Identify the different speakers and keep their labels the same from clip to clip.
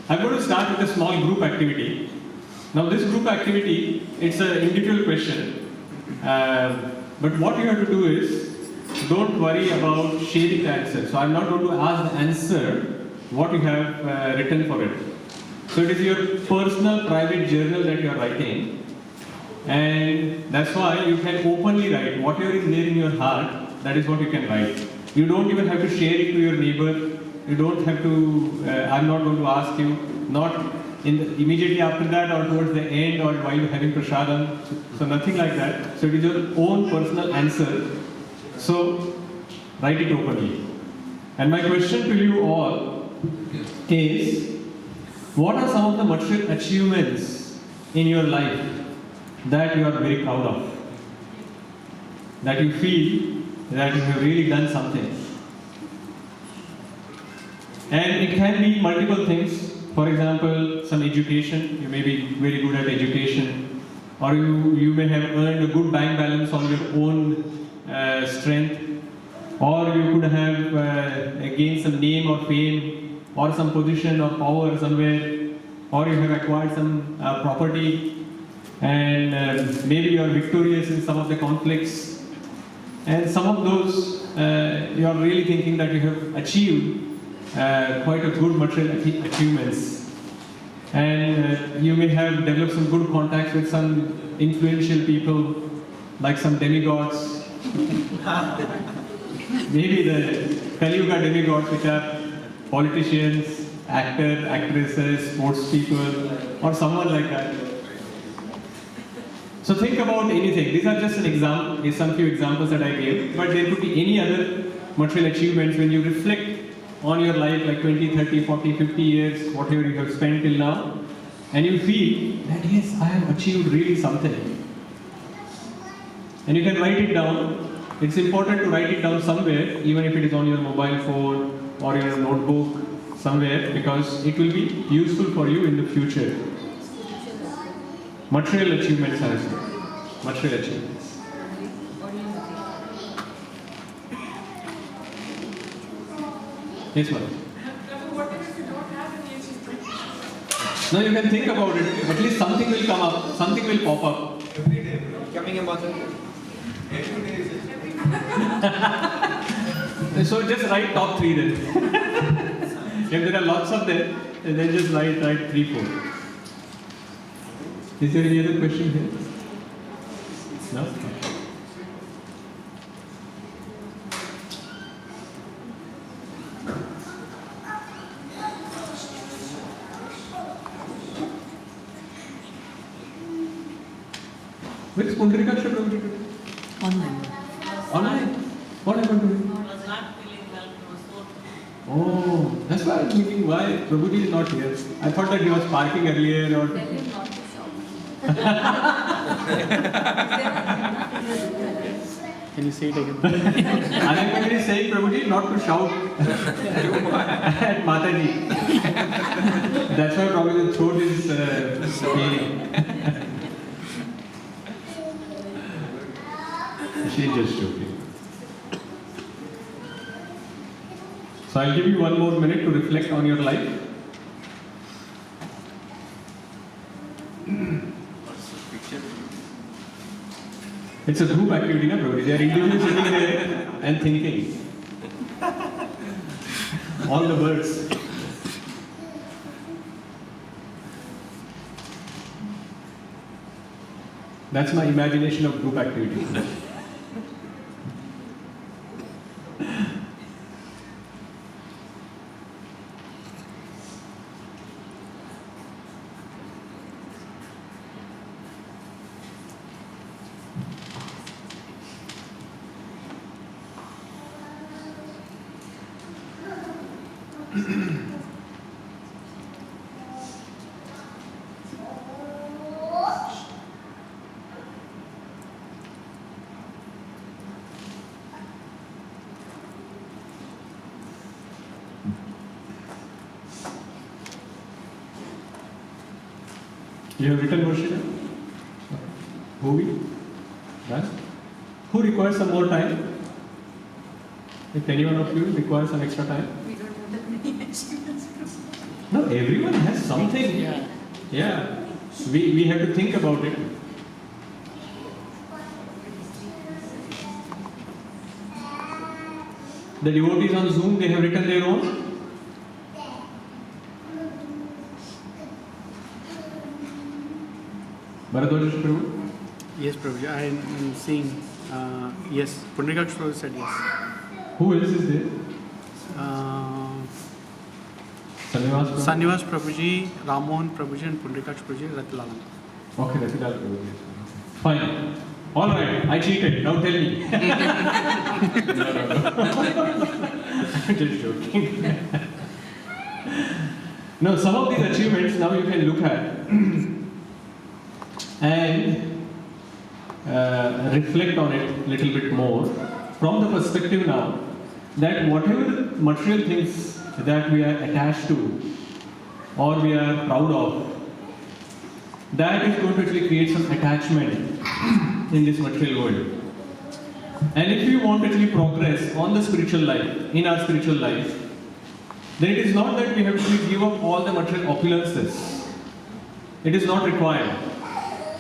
Speaker 1: I'm going to start with a small group activity. Now this group activity, it's an individual question. But what you have to do is, don't worry about sharing the answer. So I'm not going to ask the answer what you have written for it. So it is your personal private journal that you are writing. And that's why you can openly write whatever is there in your heart, that is what you can write. You don't even have to share it to your neighbor. You don't have to, I'm not going to ask you, not immediately after that or towards the end or while you're having prasadam. So nothing like that. So it is your own personal answer. So write it openly. And my question to you all is, what are some of the material achievements in your life that you are very proud of? That you feel that you have really done something. And it can be multiple things. For example, some education. You may be very good at education. Or you may have earned a good bank balance on your own strength. Or you could have gained some name or fame, or some position or power somewhere, or you have acquired some property, and maybe you are victorious in some of the conflicts. And some of those, you are really thinking that you have achieved quite a good material achievements. And you may have developed some good contacts with some influential people, like some demigods. Maybe the Kali Yuga demigods, which are politicians, actors, actresses, sports people, or someone like that. So think about anything. These are just some few examples that I gave, but there could be any other material achievements when you reflect on your life, like 20, 30, 40, 50 years, whatever you have spent till now, and you feel that yes, I have achieved really something. And you can write it down. It's important to write it down somewhere, even if it is on your mobile phone or your notebook somewhere, because it will be useful for you in the future. Material achievements as well. Material achievements. Yes, madam.
Speaker 2: What if you don't have any achievement?
Speaker 1: No, you can think about it. At least something will come up, something will pop up.
Speaker 3: Every day, becoming a mother. Every day is it.
Speaker 1: So just write top 3 then. If there are lots of them, then just write 3, 4. Is there any other question here? No? Which Pundrika should we do?
Speaker 4: Online.
Speaker 1: Online? What happened to him?
Speaker 4: I was not feeling well. He was so.
Speaker 1: Oh, that's why I was thinking why Prabhuji is not here. I thought that he was parking earlier or.
Speaker 5: Tell him not to shout.
Speaker 6: Can you say it again?
Speaker 1: Anand is saying Prabhuji not to shout at Mataji. That's why probably the throat is paining. She's just joking. So I'll give you one more minute to reflect on your life. It's a group activity, na Prabhuji? They are individually sitting there and thinking. All the birds. That's my imagination of group activity. You have written Varshita? Bhuvi? Yes? Who requires some more time? If any one of you requires some extra time?
Speaker 5: We don't have that many achievements.
Speaker 1: No, everyone has something.
Speaker 6: Yeah.
Speaker 1: Yeah. We have to think about it. The devotees on Zoom, they have written their own. Bharadwaj Prabhu?
Speaker 6: Yes, Prabhuji. I am seeing. Yes, Pundrikaksh Prabhu said yes.
Speaker 1: Who else is there? Sannivas Prabhu?
Speaker 6: Sannivas Prabhuji, Rammohan Prabhuji, and Pundrikaksh Prabhuji, Ratilalan.
Speaker 1: Okay, Ratilal Prabhu. Fine. All right, I cheated. Now tell me. No. I'm just joking. No, some of these achievements now you can look at and reflect on it a little bit more from the perspective now that whatever material things that we are attached to or we are proud of, that is going to actually create some attachment in this material world. And if we want to actually progress on the spiritual life, in our spiritual life, then it is not that we have to give up all the material opulences. It is not required.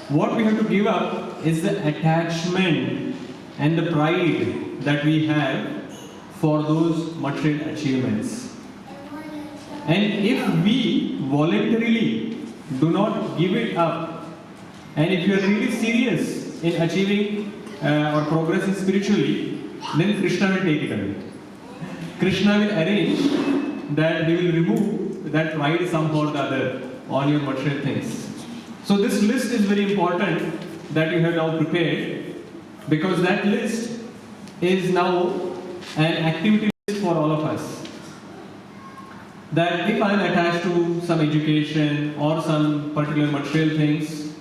Speaker 1: What we have to give up is the attachment and the pride that we have for those material achievements. And if we voluntarily do not give it up, and if you are really serious in achieving or progressing spiritually, then Krishna will take it away. Krishna will arrange that they will remove that pride somehow or the other on your material things. So this list is very important that you have now prepared, because that list is now an activity list for all of us. That if I am attached to some education or some particular material things,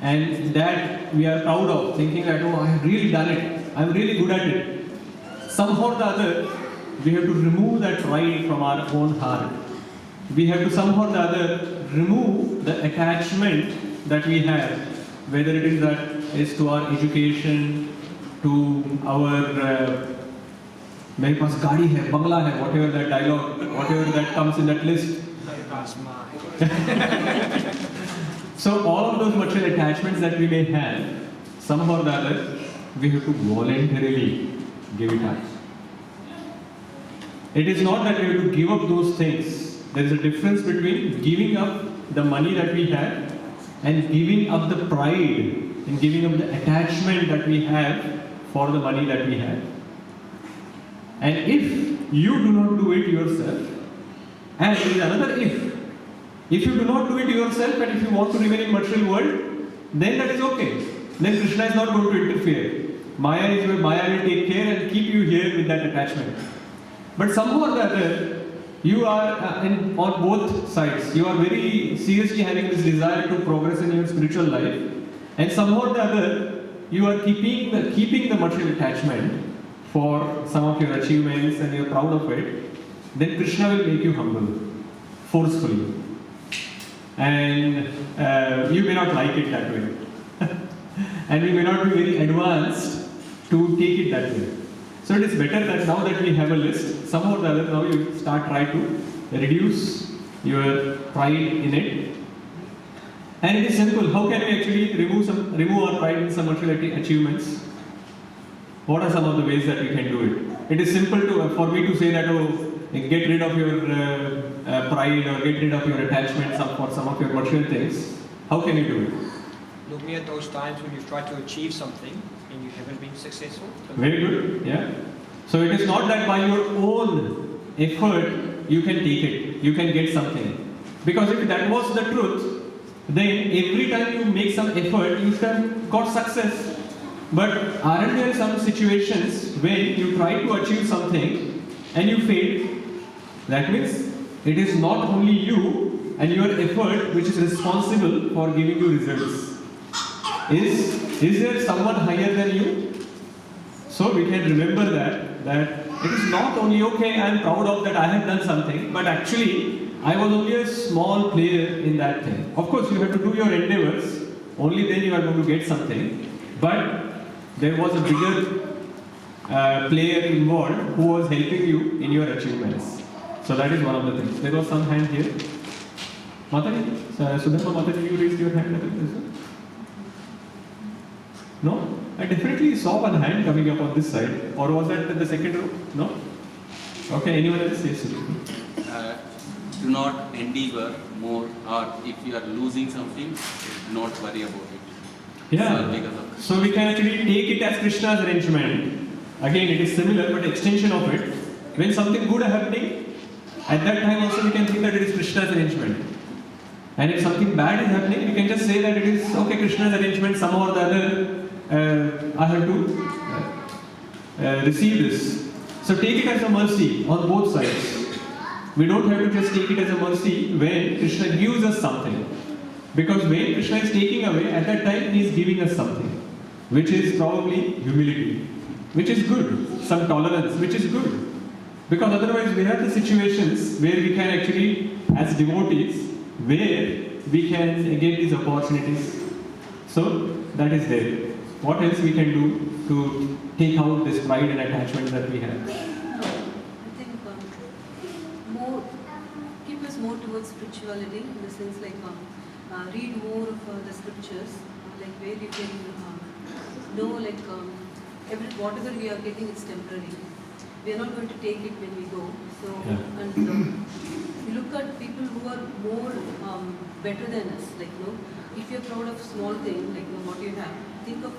Speaker 1: and that we are proud of, thinking that, oh, I have really done it, I am really good at it, somehow or the other, we have to remove that pride from our own heart. We have to somehow or the other remove the attachment that we have, whether it is that is to our education, to our मेरे पास गाड़ी है, बंगला है, whatever that dialogue, whatever that comes in that list. So all of those material attachments that we may have, somehow or the other, we have to voluntarily give it up. It is not that we have to give up those things. There is a difference between giving up the money that we have and giving up the pride and giving up the attachment that we have for the money that we have. And if you do not do it yourself, and there is another if you do not do it yourself and if you want to remain in material world, then that is okay. Then Krishna is not going to interfere. Maya is where Maya will take care and keep you here with that attachment. But somehow or the other, you are on both sides. You are very seriously having this desire to progress in your spiritual life, and somehow or the other, you are keeping the material attachment for some of your achievements and you are proud of it. Then Krishna will make you humble, forcefully, and you may not like it that way, and you may not be very advanced to take it that way. So it is better that now that we have a list, somehow or the other, now you start trying to reduce your pride in it. And it is simple. How can we actually remove our pride in some material achievements? What are some of the ways that we can do it? It is simple for me to say that, oh, get rid of your pride or get rid of your attachment for some of your material things. How can you do it?
Speaker 3: Looking at those times when you've tried to achieve something and you haven't been successful.
Speaker 1: Very good, yeah. So it is not that by your own effort you can take it, you can get something. Because if that was the truth, then every time you make some effort, you have got success. But aren't there some situations when you try to achieve something and you fail? That means it is not only you and your effort which is responsible for giving you results. Is there someone higher than you? So we can remember that it is not only, okay, I am proud of that I have done something, but actually I was only a small player in that thing. Of course you have to do your endeavors, only then you are going to get something. But there was a bigger player involved who was helping you in your achievements. So that is one of the things. There was some hand here. Mataji, Sudharma Mataji, you raised your hand. No? I definitely saw one hand coming up on this side. Or was that in the second row? No? Okay, anyone else? Yes.
Speaker 5: Do not endeavor more, or if you are losing something, do not worry about it.
Speaker 1: Yeah. So we can actually take it as Krishna's arrangement. Again, it is similar, but extension of it. When something good is happening, at that time also we can think that it is Krishna's arrangement. And if something bad is happening, we can just say that it is okay, Krishna's arrangement, somehow or the other, I have to receive this. So take it as a mercy on both sides. We don't have to just take it as a mercy when Krishna gives us something. Because when Krishna is taking away, at that time he is giving us something, which is probably humility, which is good, some tolerance, which is good. Because otherwise we have the situations where we can actually, as devotees, where we can get these opportunities. So that is there. What else we can do to take out this pride and attachment that we have?
Speaker 4: I think keep us more towards spirituality in the sense like read more of the scriptures, like where you can know like whatever we are getting is temporary. We are not going to take it when we go. So and you look at people who are more better than us. Like if you're proud of small thing like what you have, think of.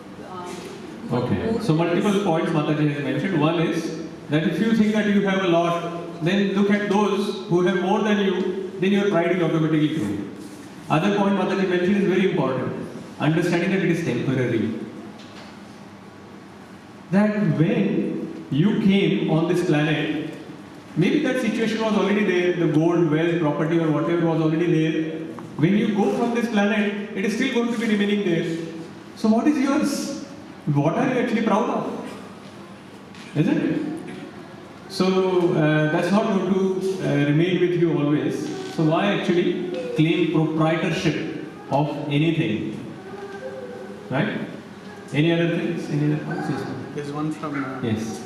Speaker 1: Okay. So multiple points Mataji has mentioned. One is that if you think that you have a lot, then look at those who have more than you. Then your pride will automatically grow. Other point Mataji mentioned is very important. Understanding that it is temporary. That when you came on this planet, maybe that situation was already there, the gold, wealth, property or whatever was already there. When you go from this planet, it is still going to be remaining there. So what is yours? What are you actually proud of? Isn't it? So that's not going to remain with you always. So why actually claim proprietorship of anything? Right? Any other things? Any other points? Yes.
Speaker 6: There's one from
Speaker 1: Yes.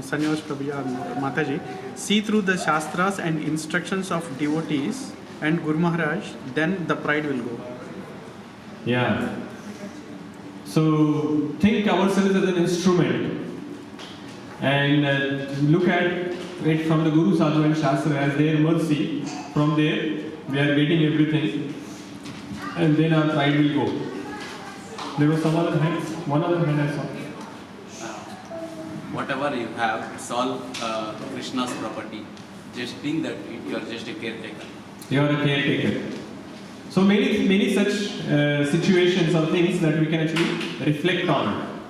Speaker 6: Sanyos Prabhuya Mataji. See through the Shastras and instructions of devotees and Guru Maharaj, then the pride will go.
Speaker 1: Yeah. So think ourselves as an instrument and look at it from the Guru, Sadhu and Shastra as their mercy. From there, we are getting everything and then our pride will go. There was some other hand, one other hand I saw.
Speaker 5: Whatever you have, it's all Krishna's property. Just think that you are just a caretaker.
Speaker 1: You are a caretaker. So many such situations or things that we can actually reflect on.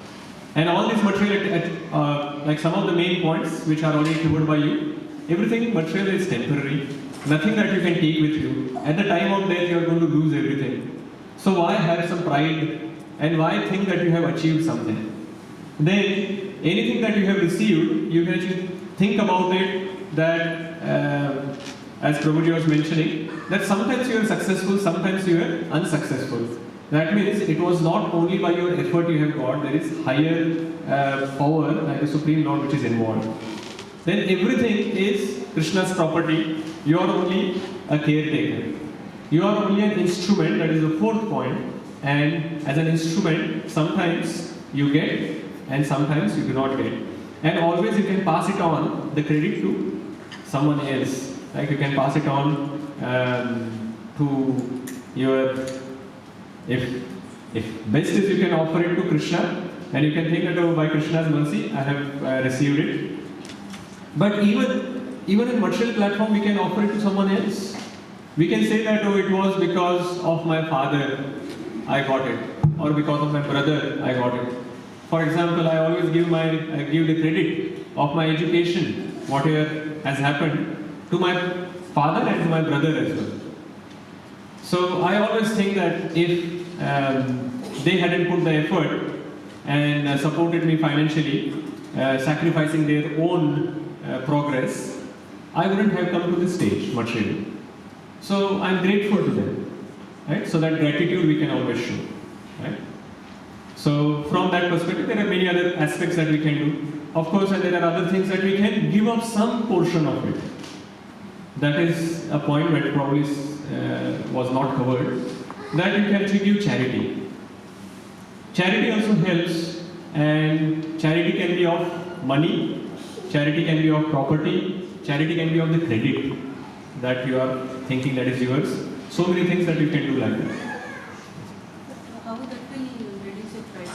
Speaker 1: And all this material, like some of the main points which are already covered by you, everything material is temporary. Nothing that you can take with you. At the time of death, you are going to lose everything. So why have some pride and why think that you have achieved something? Then anything that you have received, you can actually think about it that, as Prabhuji was mentioning, that sometimes you are successful, sometimes you are unsuccessful. That means it was not only by your effort you have got, there is higher power like the Supreme Lord which is involved. Then everything is Krishna's property, you are only a caretaker. You are only an instrument, that is the fourth point, and as an instrument, sometimes you get and sometimes you do not get. And always you can pass it on, the credit to someone else. Like you can pass it on to your, if best is you can offer it to Krishna and you can think that oh, by Krishna's mercy I have received it. But even in material platform we can offer it to someone else. We can say that oh, it was because of my father I got it, or because of my brother I got it. For example, I always give the credit of my education, whatever has happened, to my father and to my brother as well. So I always think that if they hadn't put the effort and supported me financially, sacrificing their own progress, I wouldn't have come to this stage materially. So I'm grateful to them, right? So that gratitude we can always show, right? So from that perspective, there are many other aspects that we can do. Of course, and there are other things that we can give up some portion of it. That is a point that probably was not covered, that you can actually give charity. Charity also helps, and charity can be of money, charity can be of property, charity can be of the credit that you are thinking that is yours. So many things that you can do like that.
Speaker 4: How that will reduce your pride?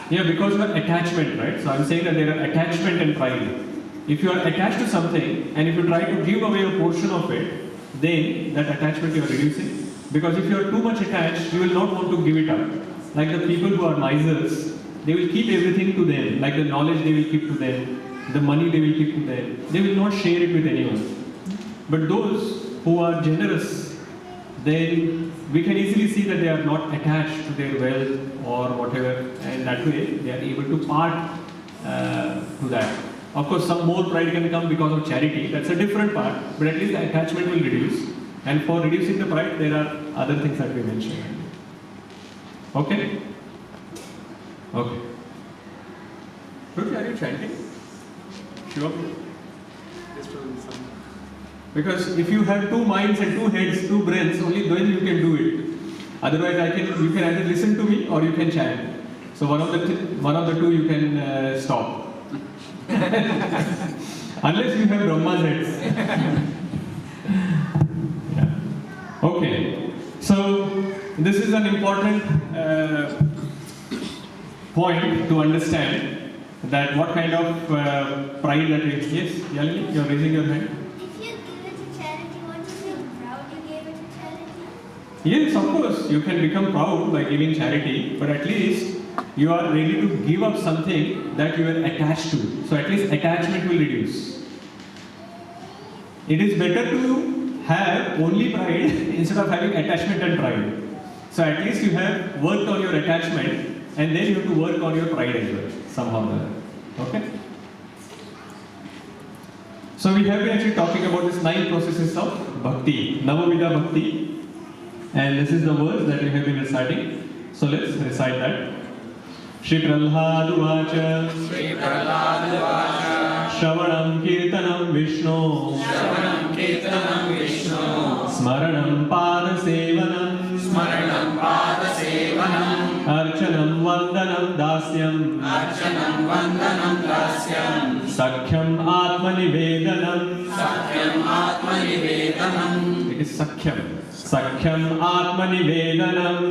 Speaker 1: Yeah, because you are attachment, right? So I'm saying that there are attachment and pride. If you are attached to something and if you try to give away a portion of it, then that attachment you are reducing. Because if you are too much attached, you will not want to give it up. Like the people who are misers, they will keep everything to them. Like the knowledge they will keep to them, the money they will keep to them. They will not share it with anyone. But those who are generous, then we can easily see that they are not attached to their wealth or whatever, and that way they are able to part to that. Of course, some more pride can come because of charity. That's a different part, but at least the attachment will reduce. And for reducing the pride, there are other things that we mentioned. Okay? Okay. Ruti, are you chanting? Sure. Because if you have two minds and two heads, two brains, only then you can do it. Otherwise, you can either listen to me or you can chant. So one of the two you can stop. Unless you have Brahma's heads. Yeah. Okay. So this is an important point to understand that what kind of pride that is. Yes, Yalini, you are raising your hand. Yes, of course, you can become proud by giving charity, but at least you are ready to give up something that you are attached to. So at least attachment will reduce. It is better to have only pride instead of having attachment and pride. So at least you have worked on your attachment and then you have to work on your pride as well, somehow or other. Okay? So we have been actually talking about these 9 processes of bhakti, Navavida bhakti. And this is the words that we have been reciting. So let's recite that. Shri Prahlad Uvacha Shravanam Kirtanam Vishnu Smaranam Pada Sevanam Archanam Vandanam Dasyam Sakhyam Atma Nivedanam. It is Sakhyam. Sakhyam Atma Nivedanam.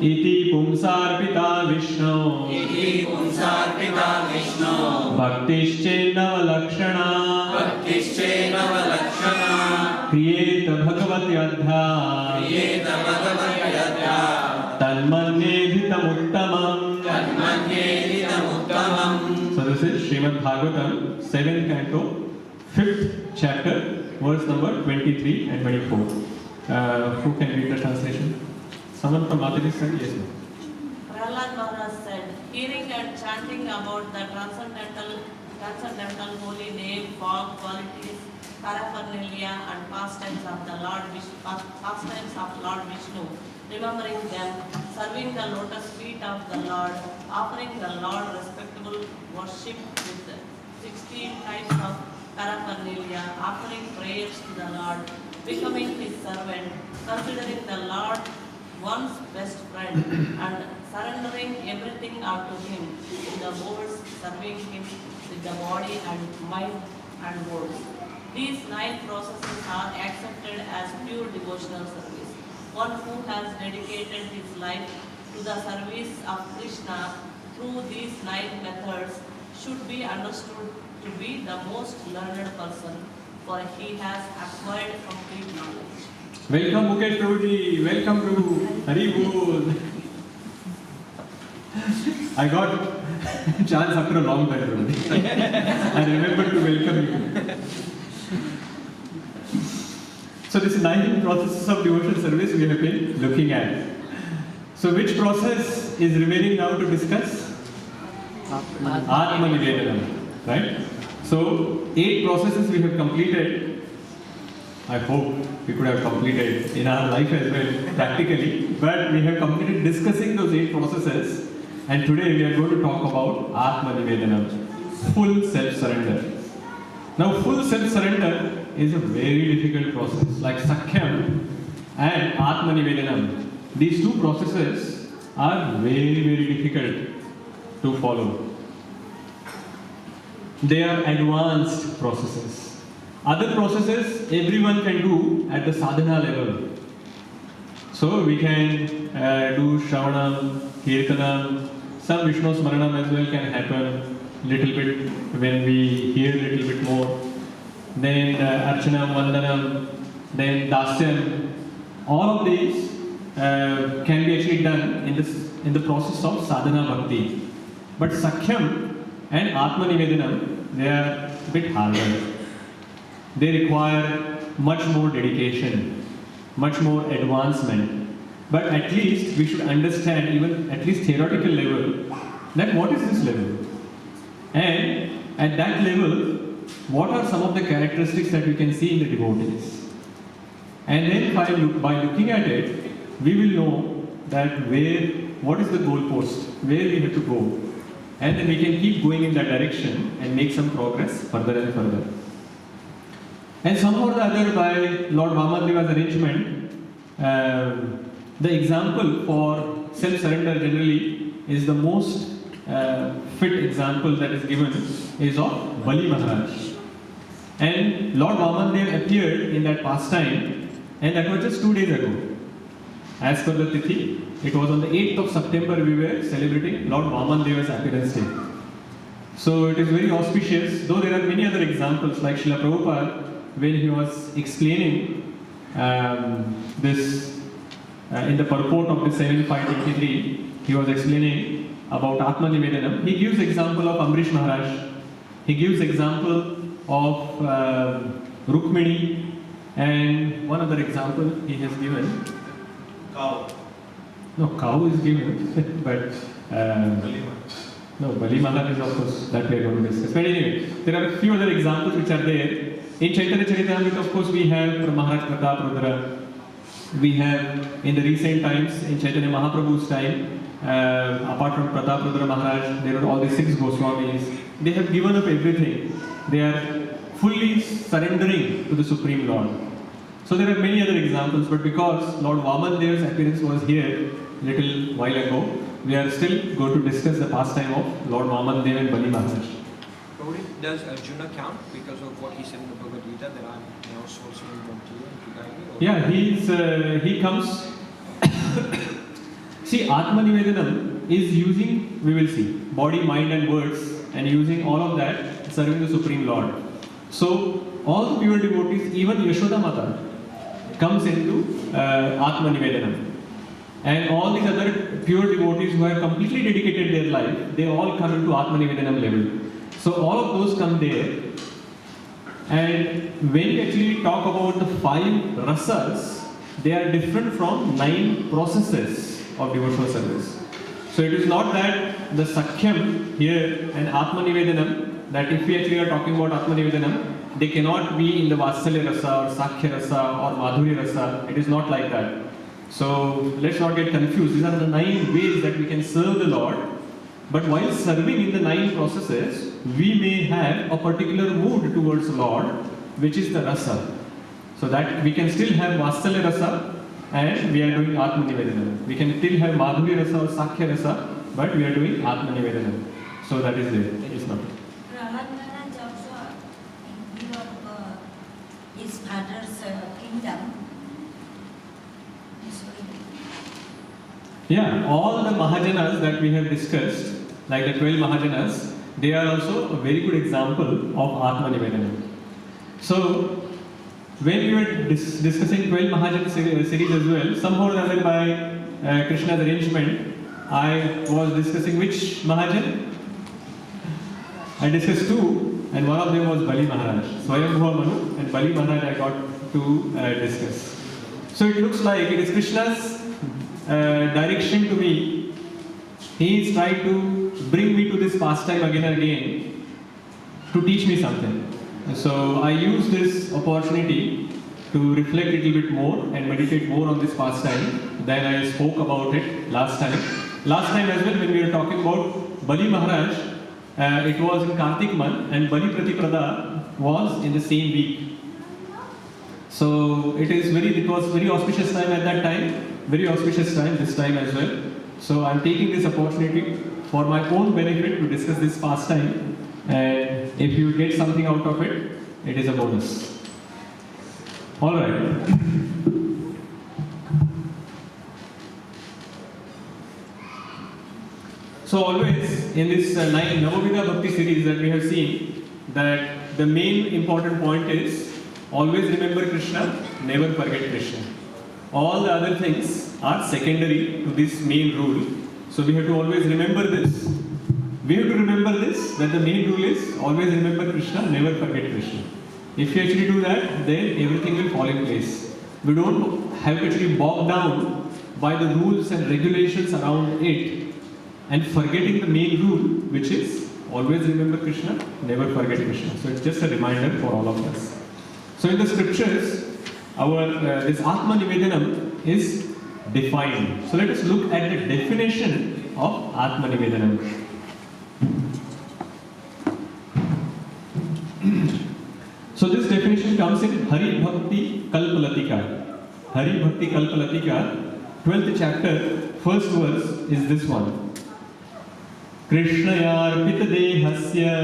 Speaker 1: Iti Pumsarpita Vishnu. Bhaktischendava Lakshana. Kriyeta Bhagavati Adha. Tanmanyedhitam Uttamam. So this is Srimad Bhagavatam, 7th canto, 5th chapter, verse number 23 and 24. Who can read the translation? Someone from Mataji's side? Yes, ma'am.
Speaker 7: Prahlad Maharaj said, hearing and chanting about the transcendental holy name, form, qualities, paraphernalia and pastimes of Lord Vishnu, remembering them, serving the lotus feet of the Lord, offering the Lord respectable worship with 16 types of paraphernalia, offering prayers to the Lord, becoming his servant, considering the Lord one's best friend, and surrendering everything unto him in the words, serving him with the body and mind and words. These 9 processes are accepted as pure devotional service. One who has dedicated his life to the service of Krishna through these 9 methods should be understood to be the most learned person, for he has acquired complete knowledge.
Speaker 1: Welcome Mukesh Prabhuji, welcome to Hari Bol. I got a chance after a long time, Prabhuji. I remember to welcome you. So this 9 processes of devotional service we have been looking at. So which process is remaining now to discuss? Atma Nivedanam, right? So 8 processes we have completed. I hope we could have completed in our life as well, practically. But we have completed discussing those 8 processes. And today we are going to talk about Atma Nivedanam, full self-surrender. Now full self-surrender is a very difficult process. Like Sakhyam and Atma Nivedanam, these two processes are very, very difficult to follow. They are advanced processes. Other processes everyone can do at the sadhana level. So we can do Shravanam, Kirtanam, some Vishnu Smaranam as well can happen little bit when we hear little bit more. Then Archanam, Vandanam, then Dasyam. All of these can be actually done in the process of sadhana bhakti. But Sakhyam and Atma Nivedanam, they are a bit harder. They require much more dedication, much more advancement. But at least we should understand, even at least theoretical level, that what is this level? And at that level, what are some of the characteristics that we can see in the devotees? And then by looking at it, we will know that what is the goalpost, where we have to go. And then we can keep going in that direction and make some progress further and further. And somehow or the other, by Lord Vamandeva's arrangement, the example for self-surrender generally is the most fit example that is given is of Bali Maharaj. And Lord Vamandev appeared in that pastime, and that was just 2 days ago. As per the Tithi, it was on the 8th of September we were celebrating Lord Vamandeva's appearance day. So it is very auspicious, though there are many other examples like Srila Prabhupada, when he was explaining this in the purport of the 7583, he was explaining about Atma Nivedanam. He gives example of Amrish Maharaj, he gives example of Rukmini, and one other example he has given.
Speaker 8: Cow.
Speaker 1: No, cow is given, but no, Bali Maharaj is of course that we are going to discuss. But anyway, there are a few other examples which are there. In Chaitanya Charitamrita, of course, we have from Maharaj Pratap Rudra. We have in the recent times, in Chaitanya Mahaprabhu's time, apart from Pratap Rudra Maharaj, there are all the 6 Goswamis. They have given up everything. They are fully surrendering to the Supreme Lord. So there are many other examples, but because Lord Vamandev's appearance was here little while ago, we are still going to discuss the pastime of Lord Vamandev and Bali Maharaj.
Speaker 3: Does Arjuna count because of what he said in the Bhagavad Gita that I'm now also going to guide me?
Speaker 1: Yeah, he comes. See, Atma Nivedanam is using, we will see, body, mind and words, and using all of that, serving the Supreme Lord. So, all the pure devotees, even Yashoda Mata, comes into Atma Nivedanam. And all these other pure devotees who have completely dedicated their life, they all come into Atma Nivedanam level. So all of those come there. And when we actually talk about the 5 rasas, they are different from 9 processes of devotional service. So it is not that the Sakhyam here and Atma Nivedanam, that if we actually are talking about Atma Nivedanam, they cannot be in the Vatsalya rasa or Sakhya rasa or Madhurya rasa. It is not like that. So let's not get confused. These are the 9 ways that we can serve the Lord. But while serving in the 9 processes, we may have a particular mood towards the Lord, which is the rasa. So that we can still have Vatsalya rasa and we are doing Atma Nivedanam. We can still have Madhurya rasa or Sakhya rasa, but we are doing Atma Nivedanam. So that is there. It's not.
Speaker 9: Prahlad also give up his father's kingdom.
Speaker 1: Yeah, all the Mahajanas that we have discussed, like the 12 Mahajanas, they are also a very good example of Atma Nivedanam. So, when we were discussing 12 Mahajana series as well, somehow or other by Krishna's arrangement, I was discussing which Mahajan? I discussed 2, and one of them was Bali Maharaj. Swayambhuva Manu and Bali Maharaj I got to discuss. So it looks like it is Krishna's direction to me. He is trying to bring me to this pastime again and again to teach me something. So I use this opportunity to reflect a little bit more and meditate more on this pastime than I spoke about it last time. Last time as well, when we were talking about Bali Maharaj, it was in Kartik month and Bali Pratiprada was in the same week. So it was very auspicious time at that time, very auspicious time this time as well. So I'm taking this opportunity for my own benefit to discuss this pastime, and if you get something out of it, it is a bonus. All right. So always in this Navavida Bhakti series that we have seen, that the main important point is always remember Krishna, never forget Krishna. All the other things are secondary to this main rule. So we have to always remember this. We have to remember this, that the main rule is always remember Krishna, never forget Krishna. If you actually do that, then everything will fall in place. We don't have to actually bog down by the rules and regulations around it and forgetting the main rule, which is always remember Krishna, never forget Krishna. So it's just a reminder for all of us. So in the scriptures, this Atma Nivedanam is defined. So let us look at the definition of Atma Nivedanam. So this definition comes in Hari Bhakti Kalpalatika. Hari Bhakti Kalpalatika, 12th chapter, first verse is this one. Krishnayarpita dehasya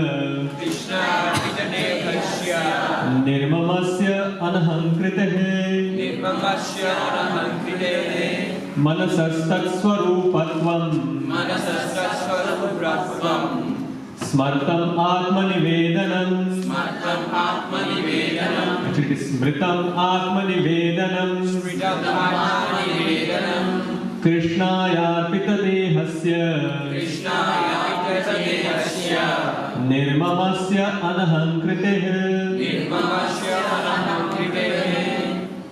Speaker 1: nirmamasya anahankritehe manasastat swarupatvam smartam atma nivedanam actually it is smritam atma nivedanam krishnayarpita dehasya nirmamasya anahankritehe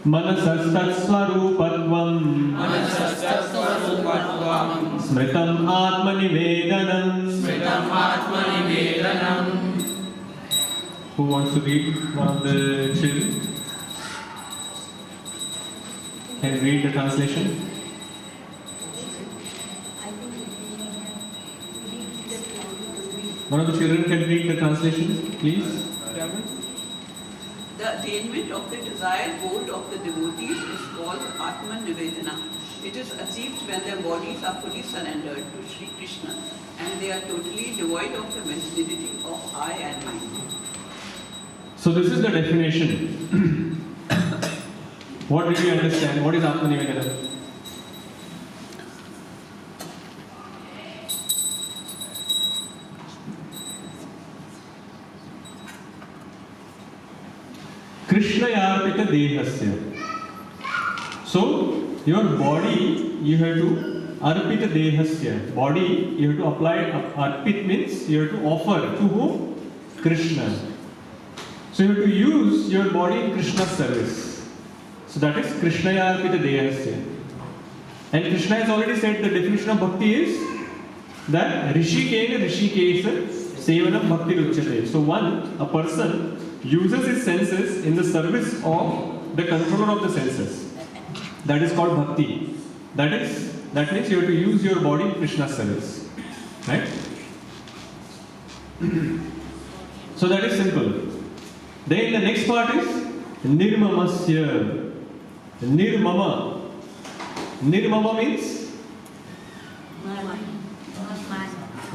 Speaker 1: manasastat swarupatvam smritam atma nivedanam. Who wants to read one of the children? Can you read the translation? One of the children can read the translation, please.
Speaker 8: The attainment of the desired goal of the devotees is called Atma Nivedanam. It is achieved when their bodies are fully surrendered to Sri Krishna and they are totally devoid of the mentality of I and mine.
Speaker 1: So this is the definition. What did you understand? What is Atma Nivedanam? Krishnayarpita dehasya. So your body you have to arpita dehasya. Body you have to apply. Arpit means you have to offer to whom? Krishna. So you have to use your body in Krishna's service. So that is Krishnayarpita dehasya. And Krishna has already said the definition of bhakti is that Rishikena Rishikesa Sevanam Bhakti Ruchyate. So a person uses his senses in the service of the controller of the senses. That is called bhakti. That means you have to use your body in Krishna's service. Right? So that is simple. Then the next part is nirmamasya. Nirmama. Nirmama means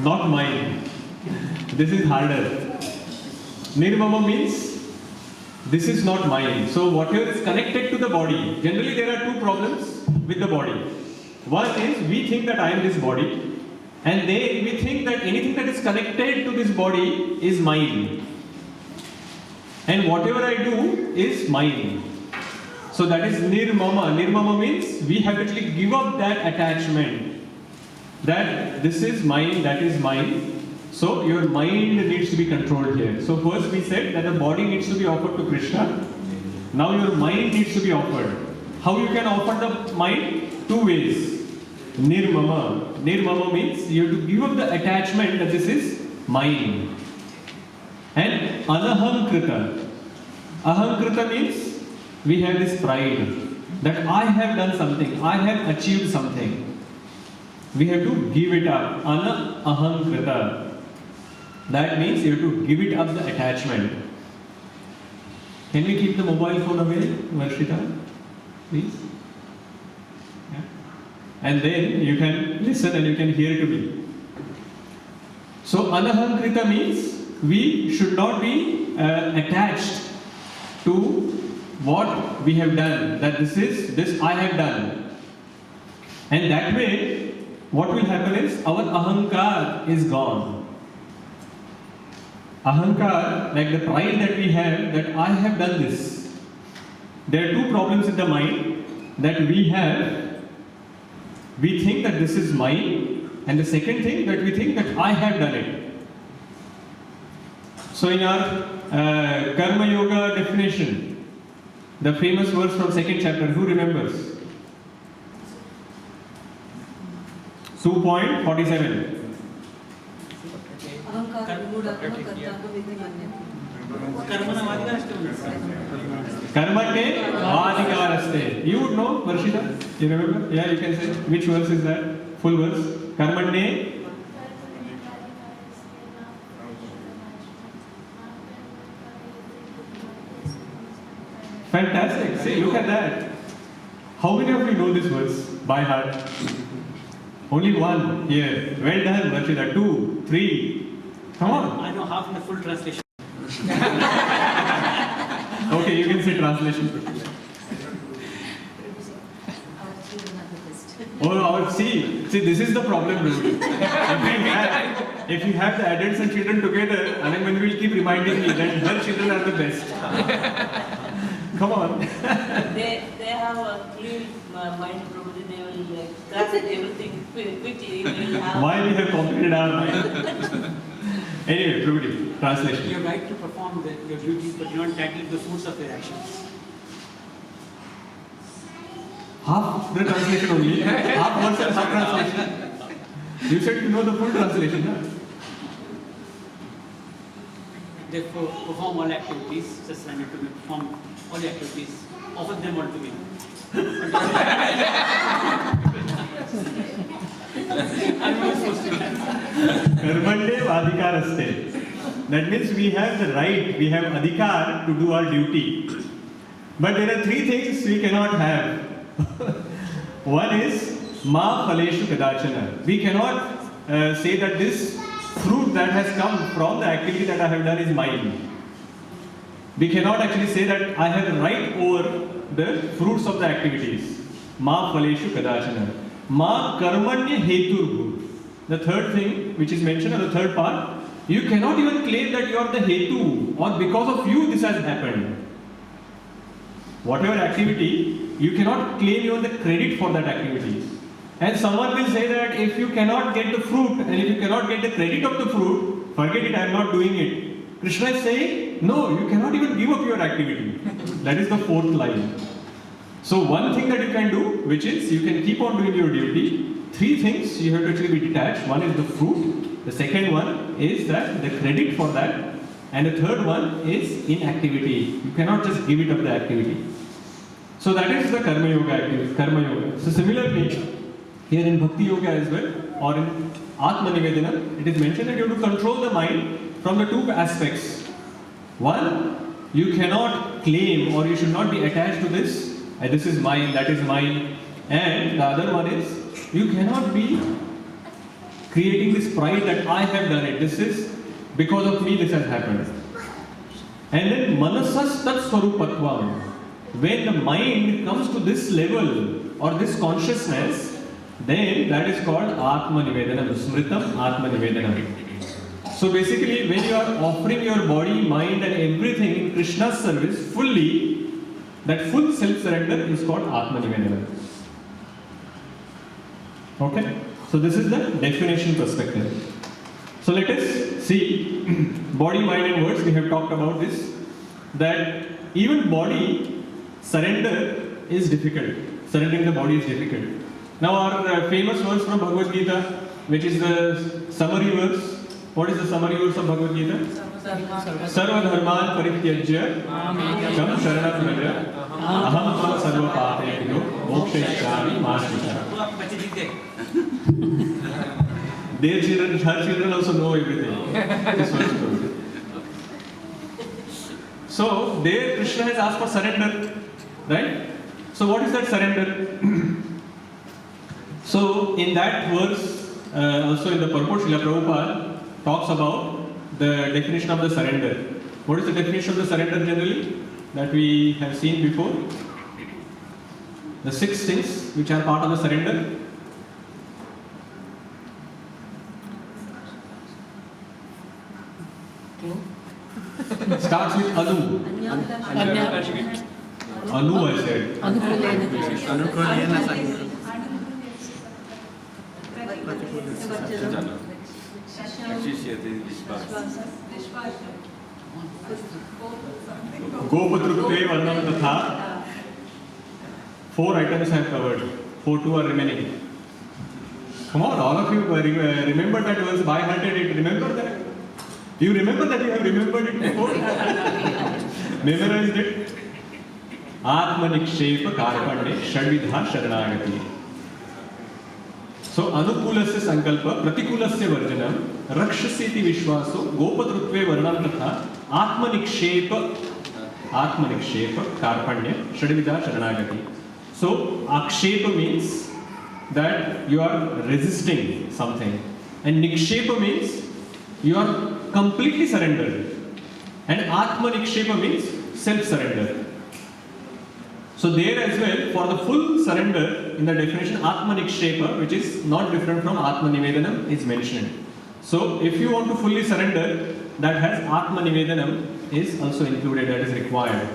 Speaker 1: not mine. This is harder. Nirmama means this is not mine. So whatever is connected to the body, generally there are two problems with the body. One is we think that I am this body, and then we think that anything that is connected to this body is mine. And whatever I do is mine. So that is nirmama. Nirmama means we have to actually give up that attachment. That this is mine, that is mine. So your mind needs to be controlled here. So first we said that the body needs to be offered to Krishna. Now your mind needs to be offered. How you can offer the mind? Two ways. Nirmama. Nirmama means you have to give up the attachment that this is mine. And anahankrita. Ahankrita means we have this pride that I have done something, I have achieved something. We have to give it up. Ahankrita. That means you have to give it up the attachment. Can we keep the mobile phone away, Varshita? Please? Yeah. And then you can listen and you can hear to me. So, anahankrita means we should not be attached to what we have done, that this I have done. And that way, what will happen is our ahankar is gone. Ahankar, like the pride that we have, that I have done this. There are two problems in the mind that we have. We think that this is mine, and the second thing that we think that I have done it. So in our Karma Yoga definition, the famous verse from second chapter, who remembers? 2.47. Karmate Adhikaraste. You would know, Varshita? You remember? Yeah, you can say. Which verse is that? Full verse. Karmane. Fantastic. See, look at that. How many of you know this verse by heart? Only one here. Well done, Varshita. 2, 3. Come on.
Speaker 10: I know half in the full translation.
Speaker 1: Okay, you can say translation. Oh, see, this is the problem, dude. If you have the adults and children together, and then will keep reminding me that her children are the best. Come on.
Speaker 7: They have a clean mind, probably they will grasp everything quickly. They will have.
Speaker 1: Why we have complicated our mind? Anyway, Prabhuji, translation.
Speaker 10: You have right to perform your duties, but you are not entitled to the fruits of your actions.
Speaker 1: Half the translation only. Half verse and half translation. You said you know the full translation, huh?
Speaker 10: They perform all activities, just I need to perform all the activities, offer them all to me. I'm not supposed to.
Speaker 1: Karmande adhikaraste. That means we have the right, we have adhikar to do our duty. But there are three things we cannot have. One is ma phaleshu kadachana. We cannot say that this fruit that has come from the activity that I have done is mine. We cannot actually say that I have the right over the fruits of the activities. Ma phaleshu kadachana. Ma karmanya heturgu. The third thing which is mentioned in the third part, you cannot even claim that you are the hetu or because of you this has happened. Whatever activity, you cannot claim even the credit for that activity. And someone will say that if you cannot get the fruit and if you cannot get the credit of the fruit, forget it, I am not doing it. Krishna is saying, no, you cannot even give up your activity. That is the fourth line. So one thing that you can do, which is you can keep on doing your duty. Three things you have to actually be detached. One is the fruit. The second one is that the credit for that. And the third one is inactivity. You cannot just give it up the activity. So that is the Karma Yoga activity. Karma Yoga. So similarly, here in Bhakti Yoga as well, or in Atma Nivedanam, it is mentioned that you have to control the mind from the two aspects. One, you cannot claim or you should not be attached to this. This is mine, that is mine. And the other one is, you cannot be creating this pride that I have done it. This is because of me this has happened. And then manasas tat swarupatvam. When the mind comes to this level or this consciousness, then that is called Atma Nivedanam, Smritam Atma Nivedanam. So basically, when you are offering your body, mind and everything in Krishna's service fully, that full self-surrender is called Atma Nivedanam. Okay? So this is the definition perspective. So let us see, body, mind and words, we have talked about this, that even body surrender is difficult. Surrendering the body is difficult. Now our famous verse from Bhagavad Gita, which is the summary verse. What is the summary verse of Bhagavad Gita? Sarva dharman parityajya kam sharanam vraja aham tvam sarva papebhyo mokshayishyami ma shricha. Their children, her children also know everything. This verse. So there Krishna has asked for surrender, right? So what is that surrender? So in that verse, also in the purport, Srila Prabhupada talks about the definition of the surrender. What is the definition of the surrender generally that we have seen before? The 6 things which are part of the surrender. Starts with Anu. Anu, I said.
Speaker 6: Anukulena Sangha.
Speaker 1: Gopatrukte Varnam Tatha. 4 items I have covered. 2 are remaining. Come on, all of you remember that verse by hearted it. Remember that? Do you remember that you have remembered it before? Memorized it? Atma Nivedanam Karpande Shadvidha Sharanagati. So Anukulasya Sankalpa Pratikulasya Varjanam Rakshasiti Vishwaso Gopatrutve Varnam Tatha Atma Nikshepa Karpanya Shadvidha Sharanagati. So Akshepa means that you are resisting something, and Nikshepa means you are completely surrendered, and Atma Nikshepa means self-surrender. So there as well, for the full surrender in the definition, Atma Nikshepa, which is not different from Atma Nivedanam, is mentioned. So if you want to fully surrender, that has Atma Nivedanam is also included, that is required.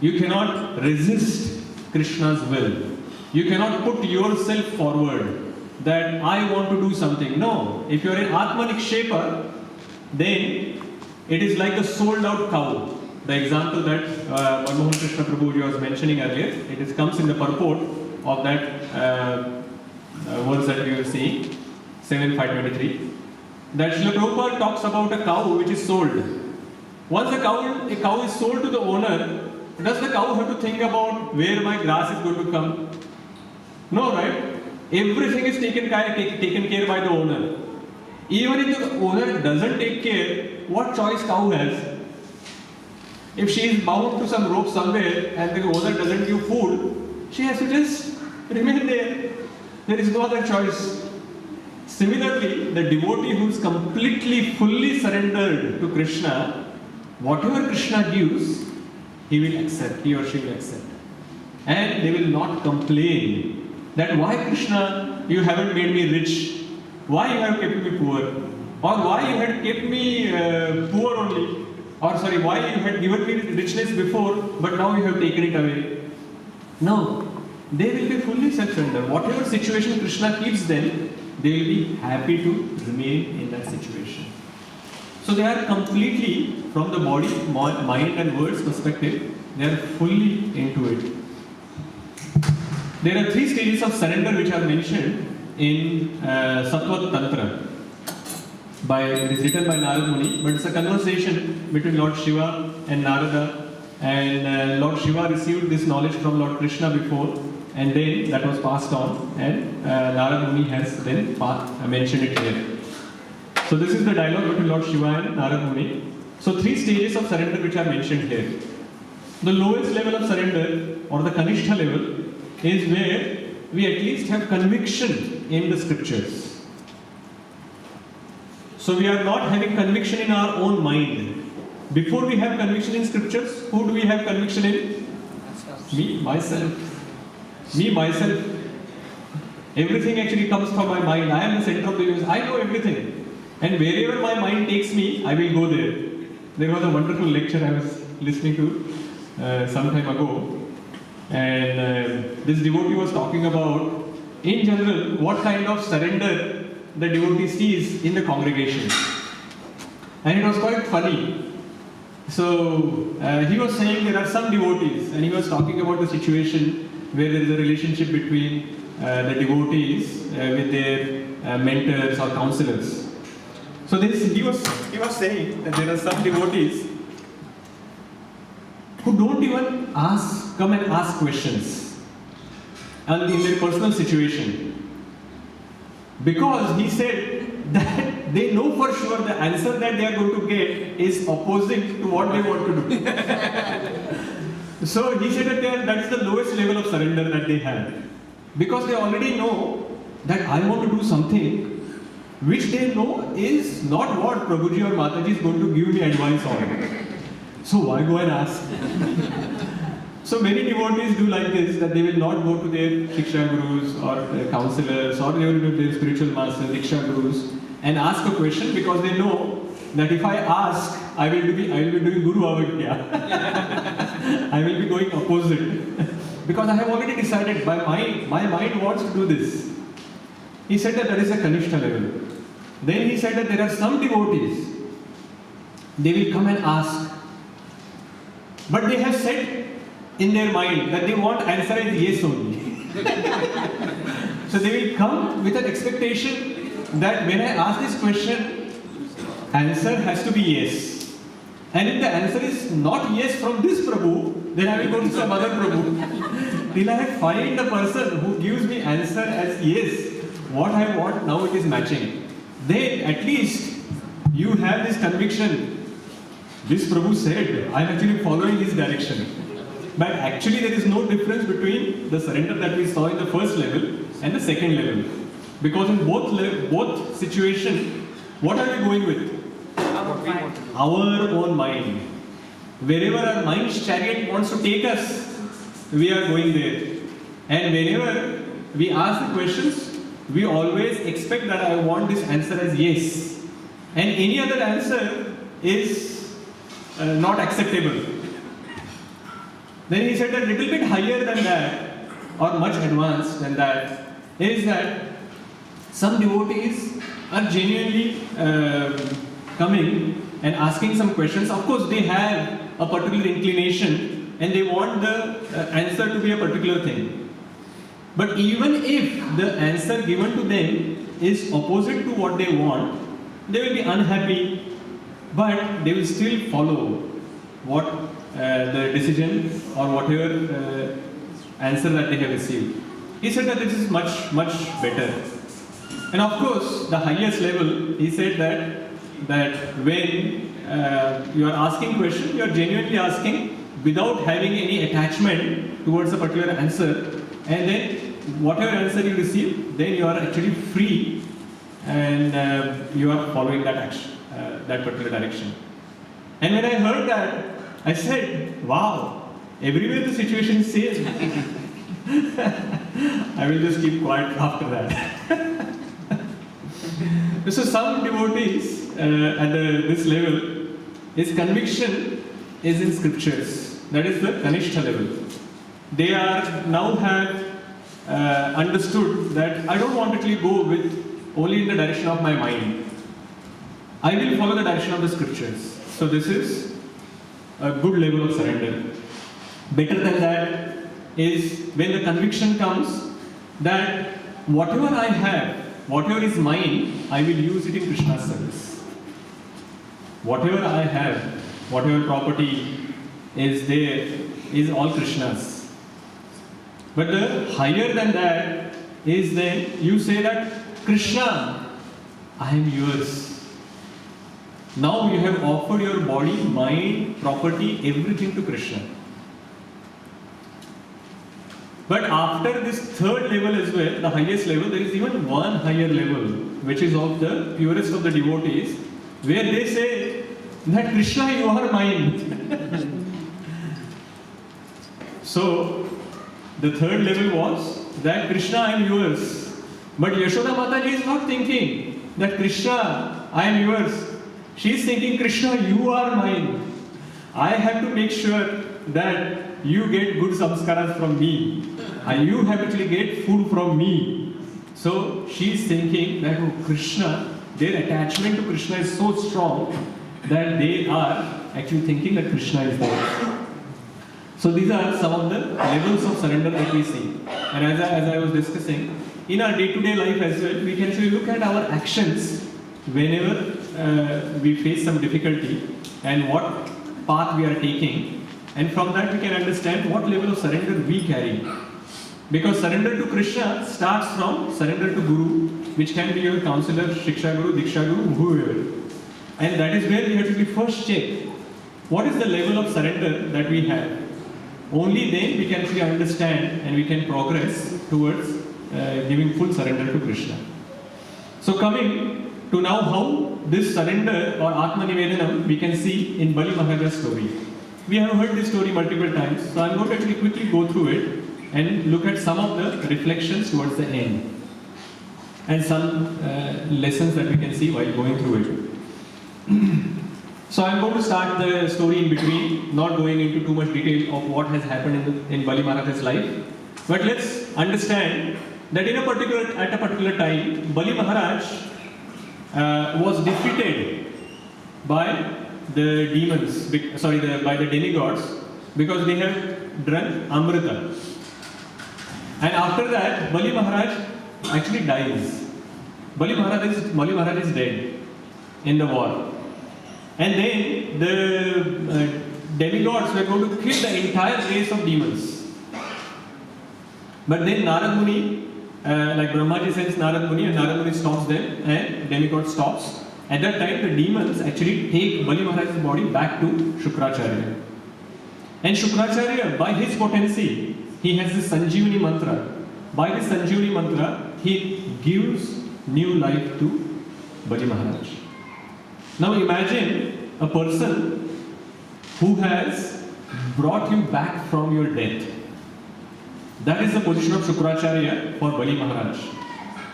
Speaker 1: You cannot resist Krishna's will. You cannot put yourself forward that I want to do something. No, if you are in Atma Nikshepa, then it is like a sold out cow. The example that Manmohan Krishna Prabhuji was mentioning earlier, it comes in the purport of that verse that we were seeing, 7.523. That Srila Prabhupada talks about a cow which is sold. Once a cow is sold to the owner, does the cow have to think about where my grass is going to come? No, right? Everything is taken care by the owner. Even if the owner doesn't take care, what choice cow has? If she is bound to some rope somewhere and the owner doesn't give food, she has to just remain there. There is no other choice. Similarly, the devotee who is completely, fully surrendered to Krishna, whatever Krishna gives, he or she will accept. And they will not complain that why Krishna, you haven't made me rich, why you have kept me poor, or why you had kept me poor only, or sorry, why you had given me richness before, but now you have taken it away. No, they will be fully self-surrendered. Whatever situation Krishna keeps them, they will be happy to remain in that situation. So they are completely, from the body, mind and words perspective, they are fully into it. There are 3 stages of surrender which are mentioned in Sattva Tantra. It is written by Narad Muni, but it's a conversation between Lord Shiva and Narada, and Lord Shiva received this knowledge from Lord Krishna before, and then that was passed on, and Narad Muni has then mentioned it here. So this is the dialogue between Lord Shiva and Narad Muni. So 3 stages of surrender which are mentioned here. The lowest level of surrender, or the Kanishtha level, is where we at least have conviction in the scriptures. So we are not having conviction in our own mind. Before we have conviction in scriptures, who do we have conviction in? Me, myself. Me, myself. Everything actually comes from my mind. I am the center of the universe. I know everything. And wherever my mind takes me, I will go there. There was a wonderful lecture I was listening to some time ago. And this devotee was talking about, in general, what kind of surrender the devotee sees in the congregation. And it was quite funny. So he was saying there are some devotees, and he was talking about the situation where there is a relationship between the devotees with their mentors or counselors. So he was saying that there are some devotees who don't even come and ask questions and in their personal situation. Because he said that they know for sure the answer that they are going to get is opposing to what they want to do. So he said that is the lowest level of surrender that they have. Because they already know that I want to do something which they know is not what Prabhuji or Mataji is going to give me advice on. So why go and ask? So many devotees do like this, that they will not go to their Shiksha Gurus or their counselors or they will go to their spiritual masters, Diksha Gurus and ask a question because they know that if I ask, I will be doing Guru Avidya. I will be going opposite. Because I have already decided, my mind wants to do this. He said that is a Kanishta level. Then he said that there are some devotees, they will come and ask. But they have said in their mind that they want answer as yes only. So they will come with an expectation that when I ask this question, answer has to be yes. And if the answer is not yes from this Prabhu, then I will go to some other Prabhu. Till I find the person who gives me answer as yes, what I want now it is matching. Then at least you have this conviction. This Prabhu said, I am actually following his direction. But actually there is no difference between the surrender that we saw in the first level and the second level. Because in both situations, what are we going with? Our own mind. Wherever our mind's chariot wants to take us, we are going there. And whenever we ask the questions, we always expect that I want this answer as yes. And any other answer is not acceptable. Then he said that little bit higher than that, or much advanced than that, is that some devotees are genuinely coming and asking some questions. Of course, they have a particular inclination and they want the answer to be a particular thing. But even if the answer given to them is opposite to what they want, they will be unhappy, but they will still follow what the decision or whatever answer that they have received. He said that this is much, much better. And of course, the highest level, he said that when you are asking question, you are genuinely asking without having any attachment towards a particular answer, and then whatever answer you receive, then you are actually free and you are following that action, that particular direction. And when I heard that, I said, wow, everywhere the situation is same. I will just keep quiet after that. So some devotees at this level, his conviction is in scriptures. That is the Kanishta level. They are now have understood that I don't want to actually go with only in the direction of my mind. I will follow the direction of the scriptures. So this is a good level of surrender. Better than that is when the conviction comes that whatever I have, whatever is mine, I will use it in Krishna's service. Whatever I have, whatever property is there, is all Krishna's. But the higher than that is then you say that Krishna, I am yours. Now you have offered your body, mind, property, everything to Krishna. But after this third level as well, the highest level, there is even one higher level, which is of the purest of the devotees, where they say that Krishna, you are mine. So, the third level was that Krishna, I am yours. But Yashoda Mataji is not thinking that Krishna, I am yours. She is thinking, Krishna, you are mine. I have to make sure that you get good samskaras from me. And you have to actually get food from me. So she is thinking that oh, Krishna, their attachment to Krishna is so strong that they are actually thinking that Krishna is there. So these are some of the levels of surrender that we see. And as I was discussing, in our day-to-day life as well, we can actually look at our actions whenever we face some difficulty and what path we are taking. And from that we can understand what level of surrender we carry. Because surrender to Krishna starts from surrender to Guru, which can be your counselor, Shiksha Guru, Diksha Guru, whoever. And that is where we have to be first check. What is the level of surrender that we have? Only then we can actually understand and we can progress towards giving full surrender to Krishna. So coming to now how this surrender or Atma Nivedanam we can see in Bali Maharaja's story. We have heard this story multiple times, so I'm going to actually quickly go through it and look at some of the reflections towards the end and some lessons that we can see while going through it. So I'm going to start the story in between, not going into too much detail of what has happened in Bali Maharaja's life. But let's understand that at a particular time, Bali Maharaj was defeated by the demons, by the demigods, because they have drunk Amrita. And after that, Bali Maharaj actually dies. Bali Maharaj is dead in the war. And then the demigods were going to kill the entire race of demons. But then Narad Muni, like Brahmaji sends Narad Muni, and Narad Muni stops them, and demigod stops. At that time, the demons actually take Bali Maharaj's body back to Shukracharya. And Shukracharya, by his potency, he has this Sanjeevani mantra. By this Sanjeevani mantra, he gives new life to Bali Maharaj. Now imagine a person who has brought you back from your death. That is the position of Shukracharya for Bali Maharaj.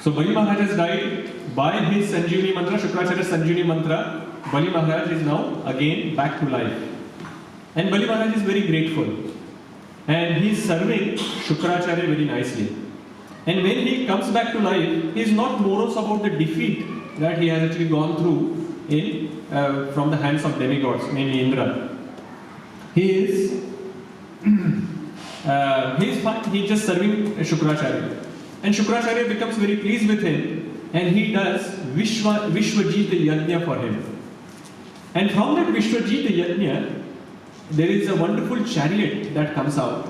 Speaker 1: So Bali Maharaj has died. By his Sanjeevani mantra, Shukracharya's Sanjeevani mantra, Bali Maharaj is now again back to life. And Bali Maharaj is very grateful. And he is serving Shukracharya very nicely. And when he comes back to life, he is not morose about the defeat that he has actually gone through from the hands of demigods, mainly Indra. He is fine. He is just serving Shukracharya. And Shukracharya becomes very pleased with him. And he does Vishwajita Yajna for him. And from that Vishwajita Yajna, there is a wonderful chariot that comes out.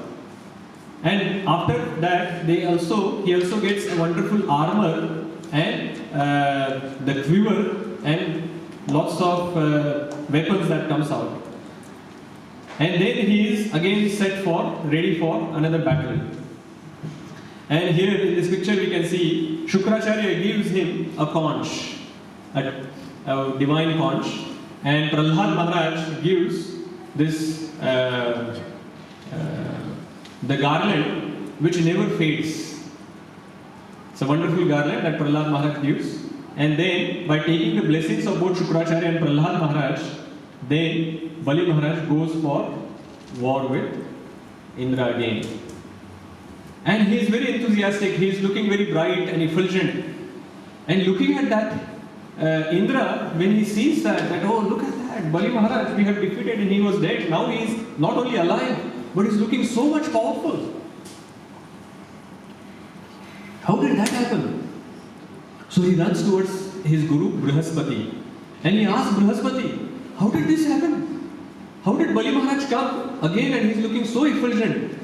Speaker 1: And after that, he also gets a wonderful armor and the quiver and lots of weapons that comes out. And then he is again ready for another battle. And here in this picture we can see Shukracharya gives him a conch, a divine conch, and Prahlad Maharaj gives this the garland which never fades. It's a wonderful garland that Prahlad Maharaj gives. And then by taking the blessings of both Shukracharya and Prahlad Maharaj, then Bali Maharaj goes for war with Indra again. And he is very enthusiastic, he is looking very bright and effulgent. And looking at that, Indra, when he sees that, oh, look at that, Bali Maharaj, we have defeated and he was dead. Now he is not only alive, but he is looking so much powerful. How did that happen? So he runs towards his guru, Brihaspati. And he asks Brihaspati, how did this happen? How did Bali Maharaj come again and he is looking so effulgent?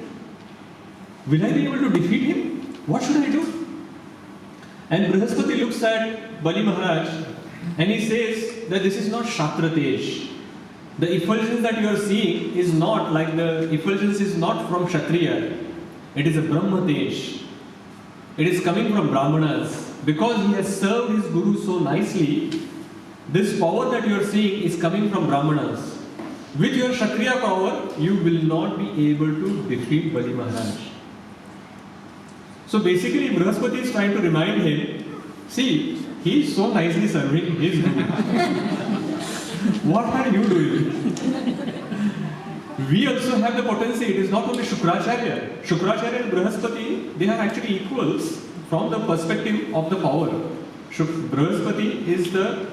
Speaker 1: Will I be able to defeat him? What should I do? And Brihaspati looks at Bali Maharaj and he says that this is not Shatra Tej. The effulgence that you are seeing is not like the effulgence is not from Kshatriya. It is a Brahma Tej. It is coming from Brahmanas. Because he has served his guru so nicely, this power that you are seeing is coming from Brahmanas. With your Kshatriya power, you will not be able to defeat Bali Maharaj. So basically, Brihaspati is trying to remind him, see, he is so nicely serving his guru. What are you doing? We also have the potency. It is not only Shukracharya. Shukracharya and Brihaspati, they are actually equals from the perspective of the power. Brihaspati is the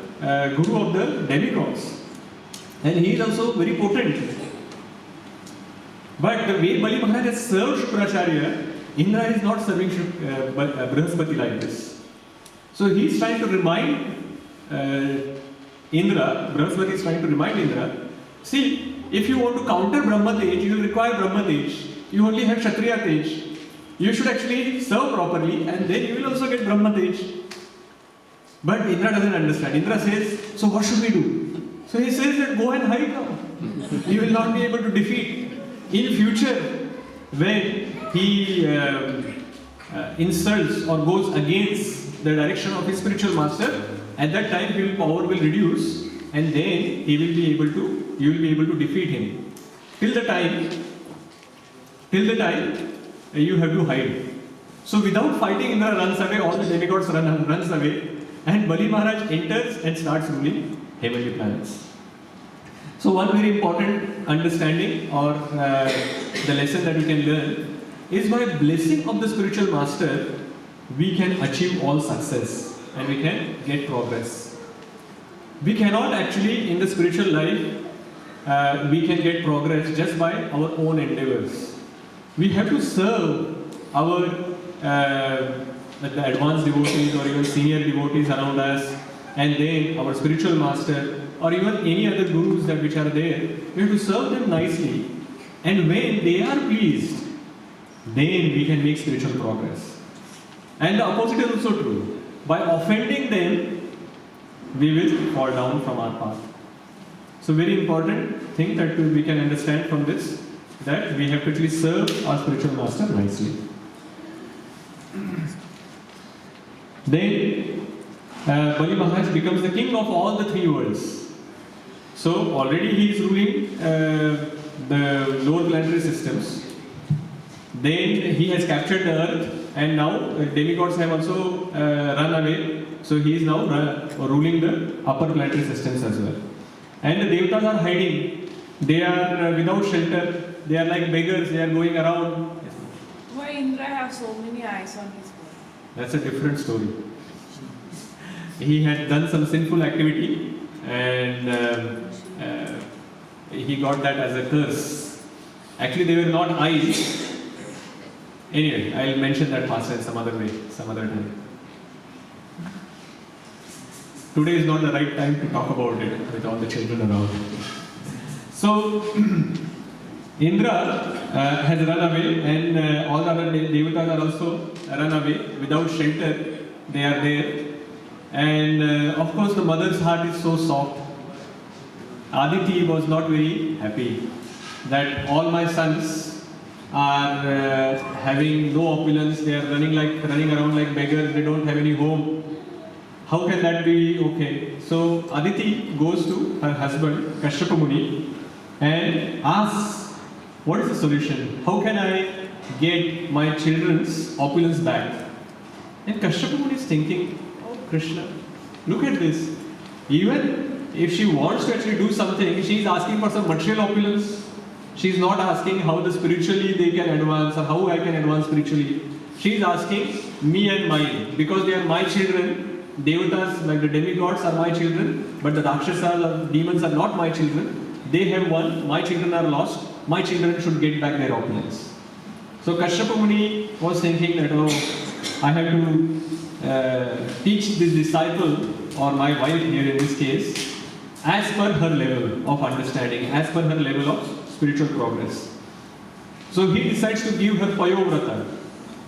Speaker 1: guru of the demigods. And he is also very potent. But the way Bali Maharaj has served Shukracharya, Indra is not serving Brihaspati like this. So he is trying to remind Indra, Brihaspati is trying to remind Indra, see, if you want to counter Brahma Tej, you will require Brahma Tej. You only have Kshatriya Tej. You should actually serve properly and then you will also get Brahma Tej. But Indra doesn't understand. Indra says, so what should we do? So he says that go and hide now. You will not be able to defeat. In future, when he insults or goes against the direction of his spiritual master, at that time his power will reduce, and then you will be able to defeat him. Till the time you have to hide. So without fighting, Indra runs away, all the demigods runs away, and Bali Maharaj enters and starts ruling heavenly planets. So one very important understanding or the lesson that we can learn is by blessing of the spiritual master, we can achieve all success and we can get progress. We cannot actually in the spiritual life, we can get progress just by our own endeavors. We have to serve our the advanced devotees or even senior devotees around us, and then our spiritual master or even any other gurus that which are there. We have to serve them nicely, and when they are pleased, then we can make spiritual progress. And the opposite is also true. By offending them, we will fall down from our path. So very important thing that we can understand from this, that we have to actually serve our spiritual master nicely. Then Bali Maharaj becomes the king of all the three worlds. So already he is ruling the lower planetary systems. Then he has captured the earth, and now demigods have also run away. So he is now ruling the upper planetary systems as well. And the devatas are hiding. They are without shelter. They are like beggars. They are going around.
Speaker 2: Why Indra have so many eyes on his body?
Speaker 1: That's a different story. He had done some sinful activity, and he got that as a curse. Actually, they were not eyes. Anyway, I'll mention that faster in some other way, some other time. Today is not the right time to talk about it with all the children around. So, Indra has run away, and all the other devatas are also run away without shelter. They are there. And of course, the mother's heart is so soft. Aditi was not very happy that all my sons are having no opulence. They are running around like beggars. They don't have any home. How can that be okay? So Aditi goes to her husband Kashyapa Muni and asks, what is the solution? How can I get my children's opulence back? And Kashyapa Muni is thinking, oh Krishna, look at this. Even if she wants to actually do something, she is asking for some material opulence. She is not asking how the spiritually they can advance or how I can advance spiritually. She is asking me and mine, because they are my children. Devatas, like the demigods, are my children, but the Rakshasas or demons are not my children. They have won, my children are lost, my children should get back their opulence. So Kashyapa Muni was thinking that, oh, I have to teach this disciple or my wife here in this case as per her level of understanding, as per her level of spiritual progress. So he decides to give her Payovrata.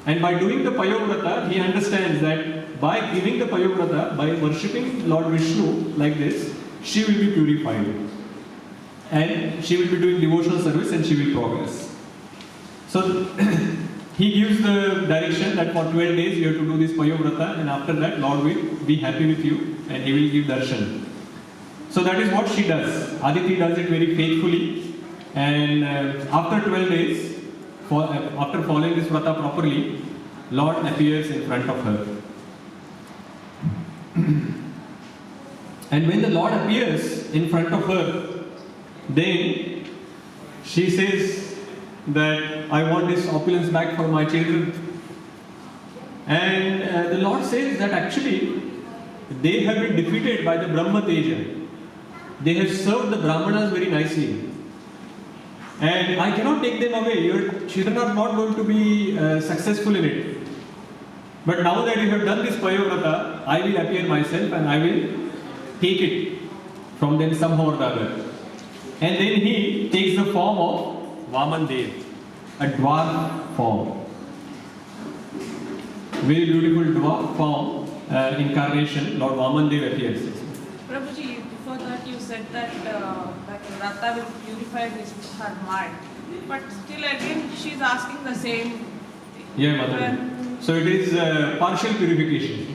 Speaker 1: And by doing the Payovrata, he understands that by giving the Payovrata, by worshipping Lord Vishnu like this, she will be purified. And she will be doing devotional service and she will progress. So he gives the direction that for 12 days you have to do this Payovrata, and after that Lord will be happy with you and he will give darshan. So that is what she does. Aditi does it very faithfully, and after 12 days, after following this vrata properly, Lord appears in front of her. And when the Lord appears in front of her, then she says that I want this opulence back for my children. And the Lord says that actually they have been defeated by the Brahma Teja. They have served the Brahmanas very nicely. And I cannot take them away. Your children are not going to be successful in it. But now that you have done this Payovrata, I will appear myself and I will take it from them somehow or the other. And then he takes the form of Vaman Dev, a dwarf form. Very beautiful dwarf form. incarnation, Lord Vamandev appears.
Speaker 2: Prabhuji, before that you said that Rata will purify her mind. But still again she's asking the same thing.
Speaker 1: Yeah, Mother. So it is partial purification.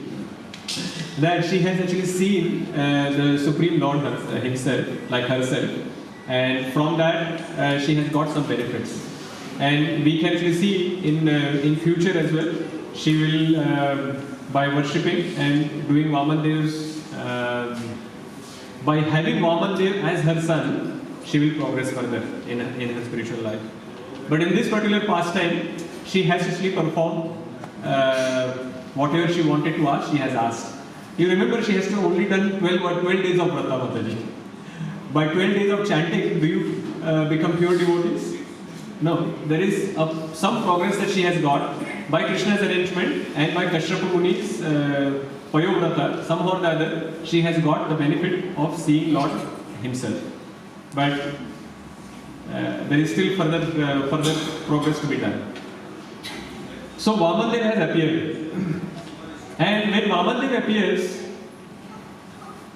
Speaker 1: That she has actually seen the Supreme Lord himself, like herself, and from that she has got some benefits. And we can actually see in future as well, she will, by worshipping and doing Vamandev's, by having Vamandev as her son, she will progress further in her spiritual life. But in this particular pastime, she has actually performed whatever she wanted to ask, she has asked. You remember she has to only done 12 days of Vrata, Mataji. By 12 days of chanting, do you become pure devotees? No, there is some progress that she has got by Krishna's arrangement and by Kashyapa Muni's Payovrata. Somehow or the other, she has got the benefit of seeing Lord himself. But there is still further progress to be done. So Vamandev has appeared. And when Vamandev appears,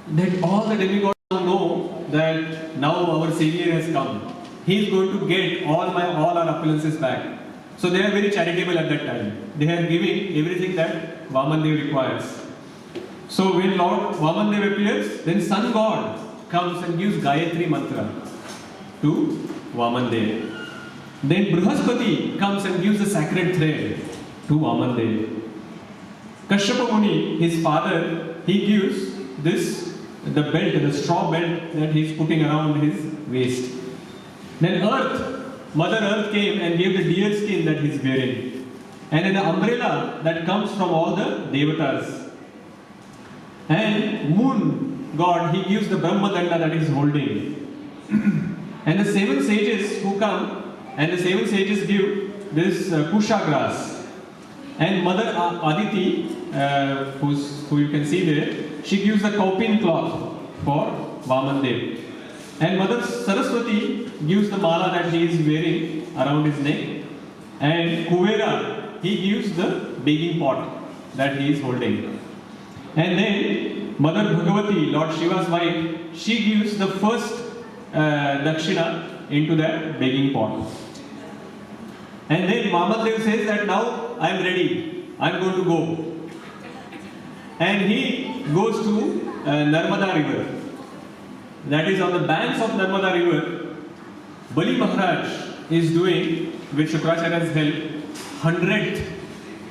Speaker 1: that all the demigods know that now our Savior has come. He is going to get all our opulences back. So they are very charitable at that time. They are giving everything that Vamandev requires. So when Lord Vamandev appears, then Sun God comes and gives Gayatri mantra to Vamandev. Then Brihaspati comes and gives the sacred thread to Vamandev. Kashyapa Muni, his father, he gives the belt, the straw belt that he is putting around his waist. Then Mother Earth came and gave the deer skin that he is wearing. And an umbrella that comes from all the Devatas. And Moon God, he gives the Brahma Danda that he is holding. And the 7 sages who come, and the 7 sages give this Kusha grass. And Mother Aditi, who you can see there, she gives the kaupin cloth for Vamandev. And Mother Saraswati gives the mala that he is wearing around his neck. And Kuvera, he gives the begging pot that he is holding. And then Mother Bhagavati, Lord Shiva's wife, she gives the first dakshina into that begging pot. And then Vamandev says that now I am ready, I am going to go. And he goes to Narmada river. That is on the banks of Narmada river. Bali Maharaj is doing, with Shukracharya's help, 100th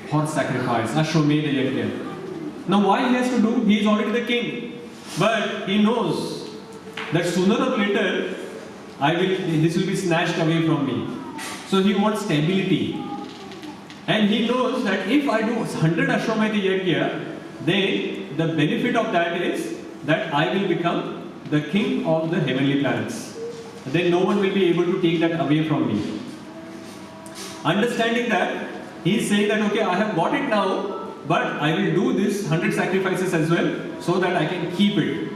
Speaker 1: horse sacrifice, Ashwamedha Yajna. Now why he has to do? He is already the king. But he knows that sooner or later, this will be snatched away from me. So he wants stability. And he knows that if I do 100 Ashwamedha Yajna, then the benefit of that is that I will become the king of the heavenly planets. Then no one will be able to take that away from me. Understanding that, he is saying that okay, I have got it now, but I will do this 100 sacrifices as well, so that I can keep it.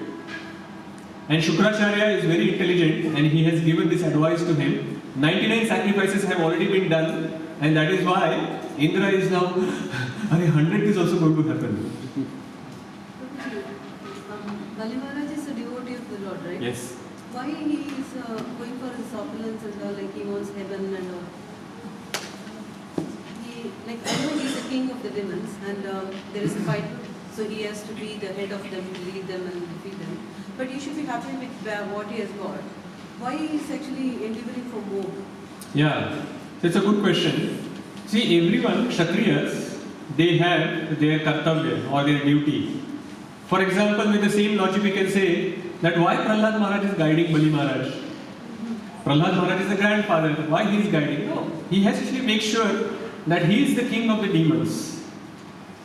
Speaker 1: And Shukracharya is very intelligent, and he has given this advice to him. 99 sacrifices have already been done, and that is why Indra is now, 100 is also going to happen.
Speaker 4: Bali Maharaj is a devotee of the Lord, right?
Speaker 1: Yes.
Speaker 4: Why he is going for his opulence and all, like he wants heaven and all? I know he is the king of the demons, and there is a fight, so he has to be the head of them, lead them and defeat them. But he should be happy with what he has got. Why he is actually endeavoring for more?
Speaker 1: Yeah, that's a good question. See, everyone, Kshatriyas, they have their kartavya or their duty. For example, with the same logic we can say that why Prahlad Maharaj is guiding Bali Maharaj. Prahlad Maharaj is the grandfather. Why he is guiding? No, he has to actually make sure that he is the king of the demons.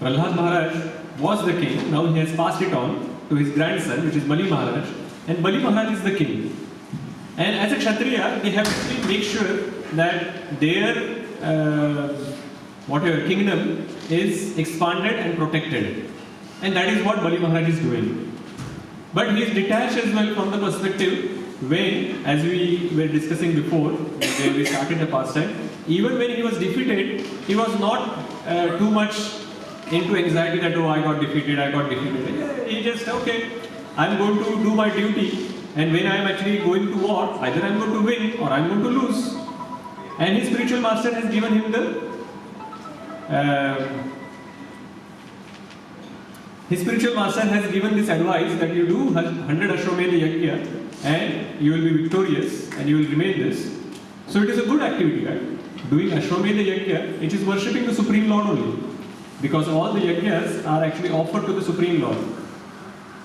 Speaker 1: Prahlad Maharaj was the king. Now he has passed it on to his grandson, which is Bali Maharaj. And Bali Maharaj is the king. And as a Kshatriya, they have to actually make sure that their kingdom is expanded and protected. And that is what Bali Maharaj is doing. But he is detached as well from the perspective when, as we were discussing before, when we started the pastime, even when he was defeated, he was not too much into anxiety that, oh, I got defeated. He just, okay, I'm going to do my duty, and when I'm actually going to war, either I'm going to win or I'm going to lose. And his spiritual master has given him this advice that you do 100 Ashwamedha Yajna and you will be victorious and you will remain this. So it is a good activity, right? Doing Ashwamedha Yajna, it is worshipping the Supreme Lord only. Because all the yajnas are actually offered to the Supreme Lord.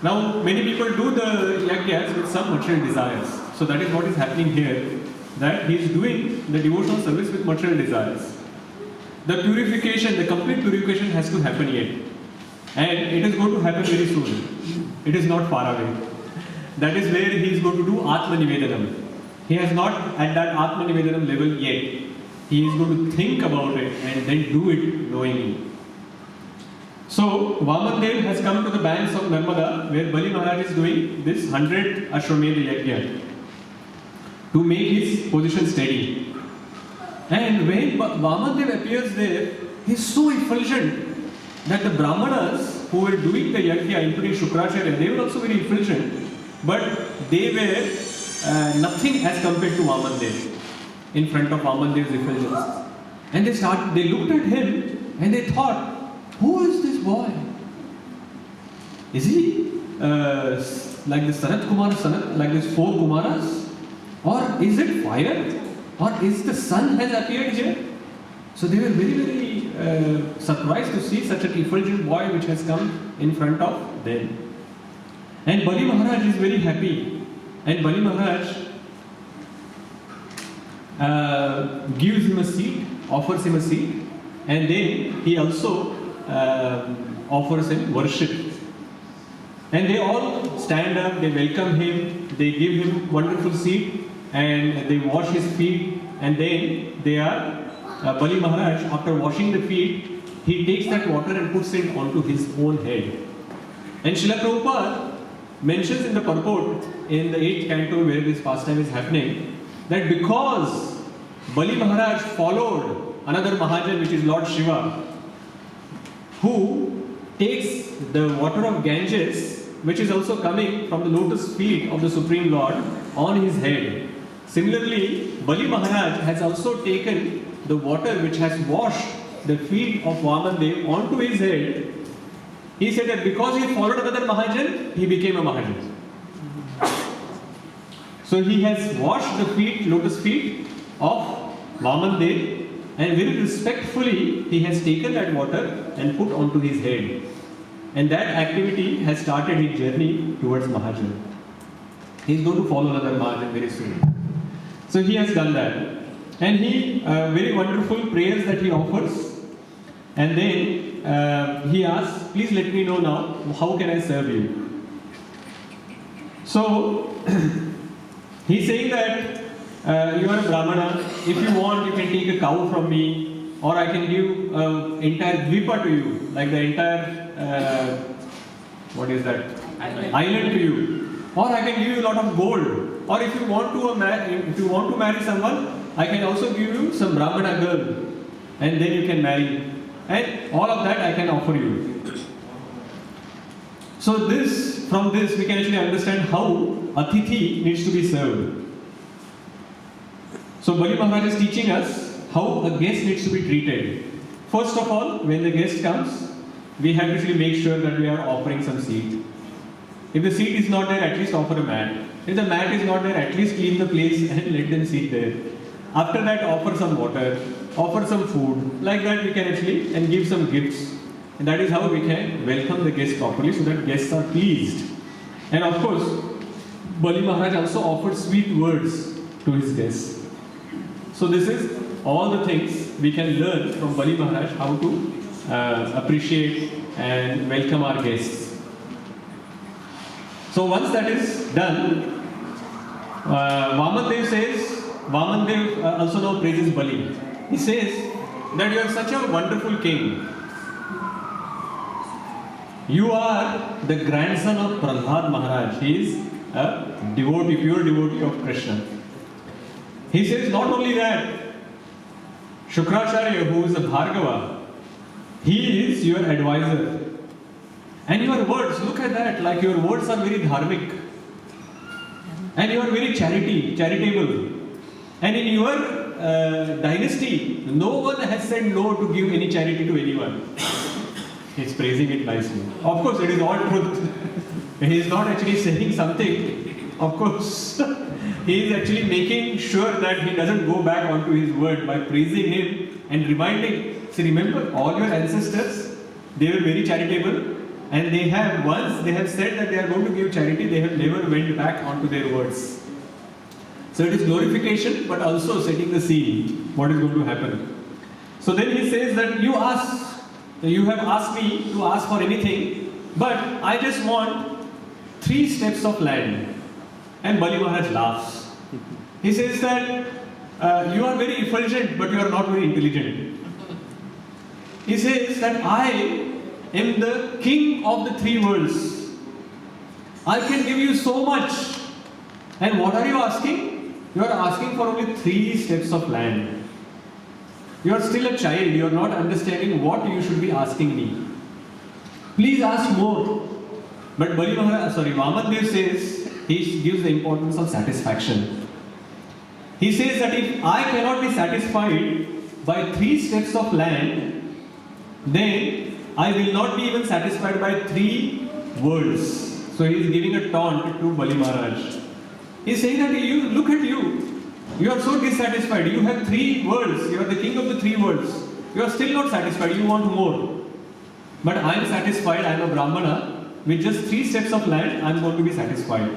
Speaker 1: Now, many people do the yajnas with some material desires. So that is what is happening here. That he is doing the devotional service with material desires. The purification, the complete purification has to happen yet. And it is going to happen very soon. It is not far away. That is where he is going to do Atma Nivedanam. He has not at that Atma Nivedanam level yet. He is going to think about it and then do it knowingly. So, Vamandev has come to the banks of Narmada where Bali Maharaj is doing this 100 Ashwamedha Yajna to make his position steady. And when Vamandev appears there, he is so effulgent that the Brahmanas who were doing the Yajna, including Shukracharya, they were also very effulgent, but they were nothing as compared to Vamandev in front of Vamandev's effulgence. And they looked at him and they thought, who is this boy? Is he like the Sanat Kumar, like these 4 Kumaras? Or is it fire? Or is the sun has appeared here? So they were very, very surprised to see such an effulgent boy which has come in front of them. And Bali Maharaj is very happy. And Bali Maharaj gives him a seat, offers him a seat, and then he also offers him worship. And they all stand up, they welcome him, they give him wonderful seat, and they wash his feet, and then they are, Bali Maharaj, after washing the feet, he takes that water and puts it onto his own head. And Srila Prabhupada mentions in the purport, in the 8th canto where this pastime is happening, that because Bali Maharaj followed another Mahajan, which is Lord Shiva, who takes the water of Ganges, which is also coming from the lotus feet of the Supreme Lord, on his head. Similarly, Bali Maharaj has also taken the water which has washed the feet of Vamandev onto his head. He said that because he followed another Mahajan, he became a Mahajan. So he has washed the feet, lotus feet of Vamandev, and very respectfully he has taken that water and put onto his head. And that activity has started his journey towards Mahajan. He is going to follow another Mahajan very soon. So he has done that. And he, very wonderful prayers that he offers. And then he asks, please let me know now, how can I serve you? So, he's saying that you are a Brahmana, if you want you can take a cow from me, or I can give entire Dvipa to you, like the entire, island to you. Or I can give you a lot of gold. Or if you want to marry someone, I can also give you some Brahmana girl, and then you can marry. And all of that I can offer you. So from this we can actually understand how Atithi needs to be served. So Bali Maharaj is teaching us how a guest needs to be treated. First of all, when the guest comes, we have to actually make sure that we are offering some seat. If the seat is not there, at least offer a mat. If the mat is not there, at least clean the place and let them sit there. After that, offer some water, offer some food. Like that we can actually, and give some gifts. And that is how we can welcome the guests properly, so that guests are pleased. And of course, Bali Maharaj also offered sweet words to his guests. So this is all the things we can learn from Bali Maharaj, how to appreciate and welcome our guests. So once that is done, Vamandev also now praises Bali. He says that you are such a wonderful king. You are the grandson of Prahlad Maharaj. He is a devotee, pure devotee of Krishna. He says not only that, Shukracharya, who is a Bhargava, He is your advisor. And your words, look at that, like your words are very dharmic. And you are very charitable. And in your dynasty, no one has said no to give any charity to anyone. He's praising it nicely. Of course, it is all truth. He is not actually saying something. Of course, he is actually making sure that he doesn't go back onto his word by praising him and reminding. See, remember, all your ancestors, they were very charitable. And once they have said that they are going to give charity, they have never went back onto their words. So it is glorification, but also setting the scene, what is going to happen. So then he says that you have asked me to ask for anything, but I just want 3 steps of land. And Bali Maharaj laughs. He says that you are very effulgent, but you are not very intelligent. He says that I am the king of the 3 worlds. I can give you so much. And what are you asking? You are asking for only 3 steps of land. You are still a child. You are not understanding what you should be asking me. Please ask more. But Vamandev says, he gives the importance of satisfaction. He says that if I cannot be satisfied by 3 steps of land, then I will not be even satisfied by 3 worlds. So he is giving a taunt to Bali Maharaj. He is saying that look at you. You are so dissatisfied. You have 3 worlds. You are the king of the 3 worlds. You are still not satisfied. You want more. But I am satisfied. I am a Brahmana. With just 3 steps of land, I am going to be satisfied.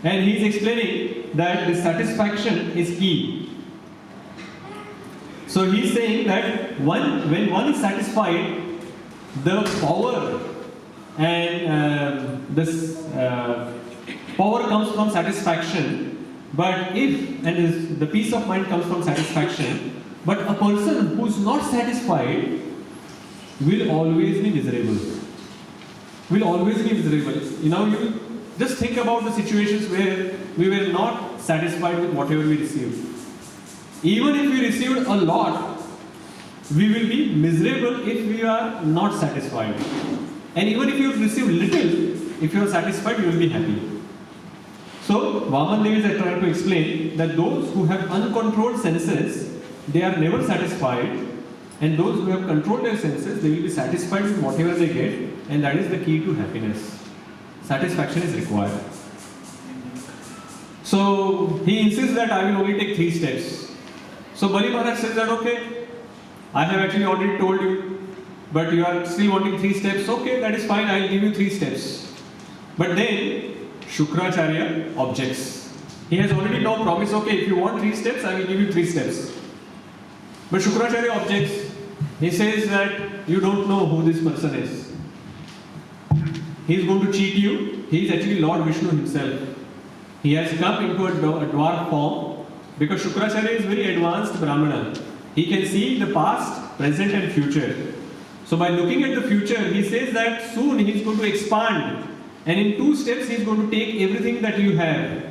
Speaker 1: And he is explaining that the satisfaction is key. So he is saying that when one is satisfied, the power and power comes from satisfaction, but the peace of mind comes from satisfaction, but a person who is not satisfied will always be miserable. Will always be miserable. You just think about the situations where we were not satisfied with whatever we received. Even if we received a lot, we will be miserable if we are not satisfied. And even if you receive little, if you are satisfied, you will be happy. So, Vamandev is trying to explain that those who have uncontrolled senses, they are never satisfied. And those who have controlled their senses, they will be satisfied with whatever they get. And that is the key to happiness. Satisfaction is required. So, he insists that I will only take 3 steps. So, Bali Maharaj says that, okay, I have actually already told you, but you are still wanting 3 steps. Okay, that is fine, I will give you 3 steps. But then, Shukracharya objects. He has already now promised, okay, if you want 3 steps, I will give you 3 steps. But Shukracharya objects. He says that you don't know who this person is. He is going to cheat you. He is actually Lord Vishnu himself. He has come into a dwarf form because Shukracharya is very advanced Brahmana. He can see the past, present and future. So by looking at the future, he says that soon he is going to expand. And in 2 steps, he is going to take everything that you have.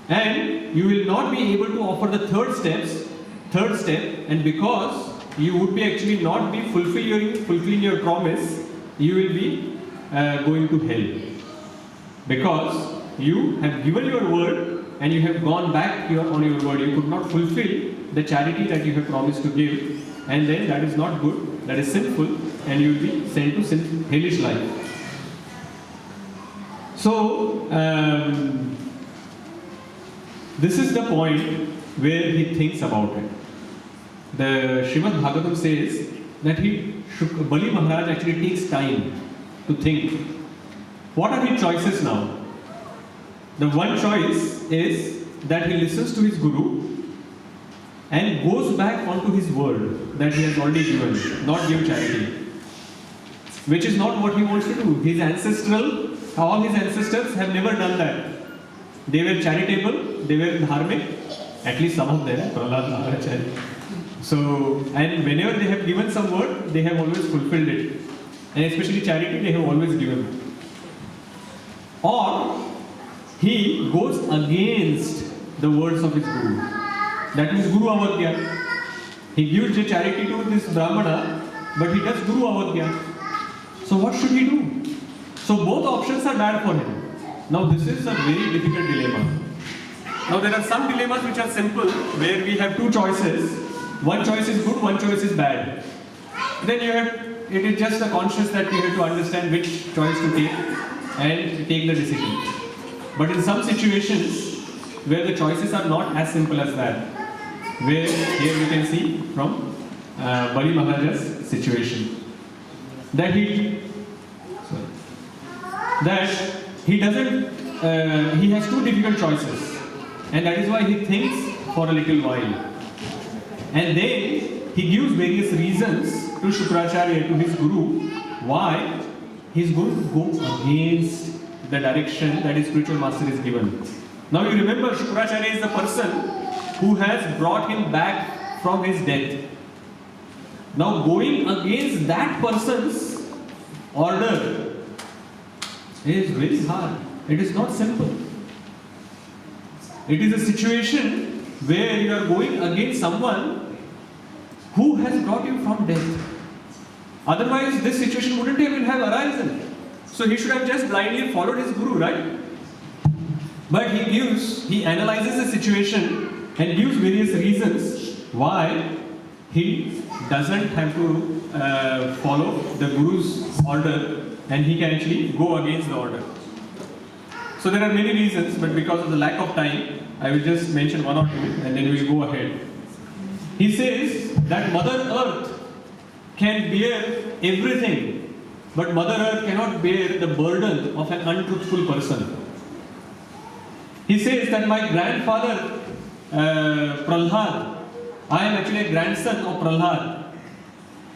Speaker 1: And you will not be able to offer the third step. And because you would be actually not be fulfilling your promise, you will be going to hell. Because you have given your word and you have gone back on your word. You could not fulfill the charity that you have promised to give. And then that is not good, that is sinful, and you will be sent to hellish life. So, this is the point where he thinks about it. The Srimad Bhagavatam says that Bali Maharaj actually takes time to think. What are his choices now? The one choice is that he listens to his Guru and goes back onto his word that he has already given, not give charity. Which is not what he wants to do. All his ancestors have never done that. They were charitable, they were dharmic, at least some of them, Prahlad Maharaj. So, and whenever they have given some word, they have always fulfilled it. And especially charity, they have always given. Or, he goes against the words of his Guru. That means Guru Avatya. He gives the charity to this Brahmana, but he does Guru Avadhya. So what should he do? So both options are bad for him. Now this is a very difficult dilemma. Now there are some dilemmas which are simple, where we have two choices. One choice is good, one choice is bad. Then it is just a conscious that you have to understand which choice to take and take the decision. But in some situations where the choices are not as simple as that, where here you can see from Bali Maharaja's situation, that he doesn't, he has two difficult choices, and that is why he thinks for a little while. And then he gives various reasons to Shukracharya, to his Guru, why he is going to go against the direction that his spiritual master is given. Now you remember, Shukracharya is the person who has brought him back from his death. Now going against that person's order is very hard. It is not simple. It is a situation where you are going against someone who has brought you from death. Otherwise, this situation wouldn't even have arisen. So he should have just blindly followed his Guru, right? But he analyzes the situation and gives various reasons why he doesn't have to follow the Guru's order, and he can actually go against the order. So there are many reasons, but because of the lack of time, I will just mention one or two and then we will go ahead. He says that Mother Earth can bear everything, but Mother Earth cannot bear the burden of an untruthful person. He says that my grandfather Prahlad, I am actually a grandson of Prahlad,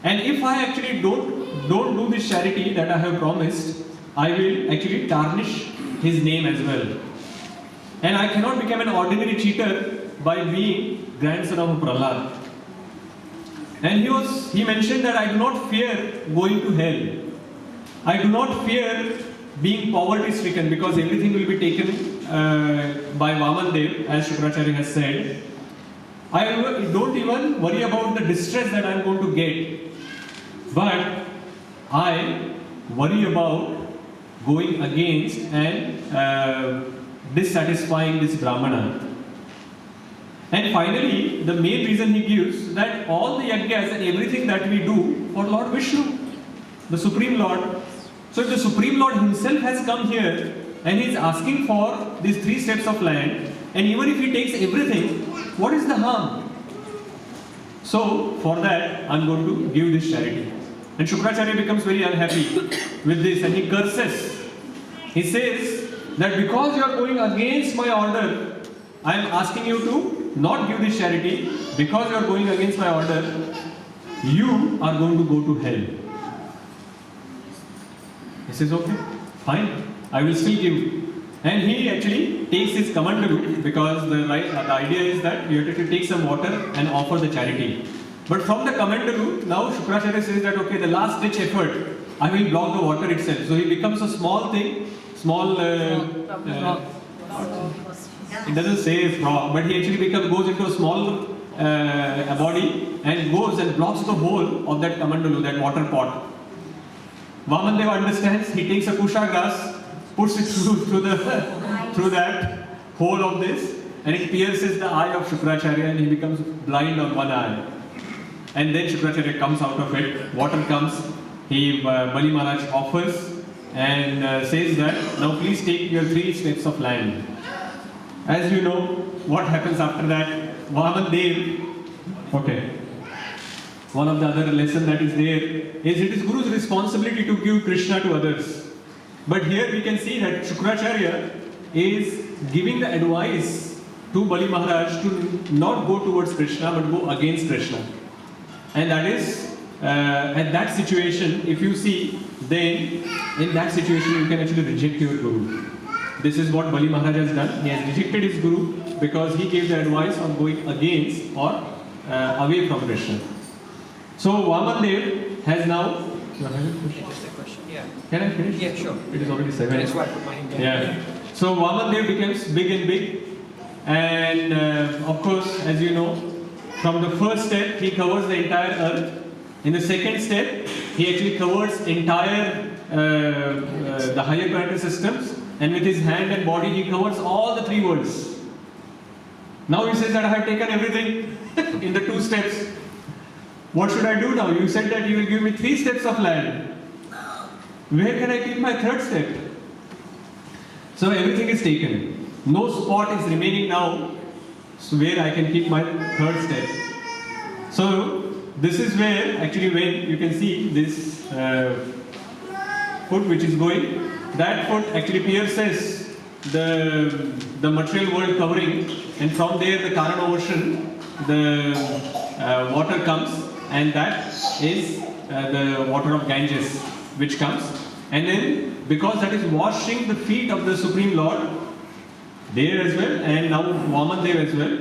Speaker 1: and if I actually don't do this charity that I have promised, I will actually tarnish his name as well. And I cannot become an ordinary cheater by being grandson of Prahlad. And he mentioned that I do not fear going to hell. I do not fear being poverty stricken, because everything will be taken by Vamandev, as Shukracharya has said. I don't even worry about the distress that I am going to get, but I worry about going against and dissatisfying this Brahmana. And finally, the main reason he gives, that all the yajnas and everything that we do for Lord Vishnu, the Supreme Lord. So if the Supreme Lord himself has come here and he is asking for these 3 steps of land, and even if he takes everything, what is the harm? So for that, I am going to give this charity. And Shukracharya becomes very unhappy with this and he curses. He says that because you are going against my order, I am asking you to not give this charity. Because you are going against my order, you are going to go to hell. He says, okay, fine, I will still give. And he actually takes his kamandalu, because the idea is that you have to take some water and offer the charity. But from the kamandalu, now Shukracharya says that, okay, the last ditch effort, I will block the water itself. So he becomes a small thing, it doesn't say frog, but he actually goes into a small body and goes and blocks the hole of that kamandalu, that water pot. Vamandev understands, he takes a kusha grass, puts it through that hole of this, and it pierces the eye of Shukracharya and he becomes blind on one eye. And then Shukracharya comes out of it, water comes, Bali Maharaj offers and says that, now please take your 3 steps of land. As you know, what happens after that? Vamandev, okay. One of the other lessons that is there is it is Guru's responsibility to give Krishna to others. But here we can see that Shukracharya is giving the advice to Bali Maharaj to not go towards Krishna but go against Krishna. And that is, at that situation, if you see, then in that situation you can actually reject your Guru. This is what Bali Maharaj has done. He has rejected his Guru because he gave the advice on going against or away from Krishna. So Vamandev has now...
Speaker 3: Just a question, yeah.
Speaker 1: Can I finish?
Speaker 3: Yeah, sure.
Speaker 1: It is already 7.
Speaker 3: That's why I put my hand down.
Speaker 1: Yeah. So Vamandev becomes big and big. And of course, as you know, from the first step, he covers the entire earth. In the second step, he actually covers entire the higher planetary systems, and with his hand and body he covers all the 3 worlds. Now he says that I have taken everything in the 2 steps. What should I do now? You said that you will give me 3 steps of land. Where can I keep my 3rd step? So everything is taken. No spot is remaining now where I can keep my 3rd step. So this is where actually when you can see this foot which is going, that foot actually pierces the material world covering, and from there the Karana ocean, the water comes, and that is the water of Ganges which comes, and then because that is washing the feet of the Supreme Lord there as well, and now Vamandev as well,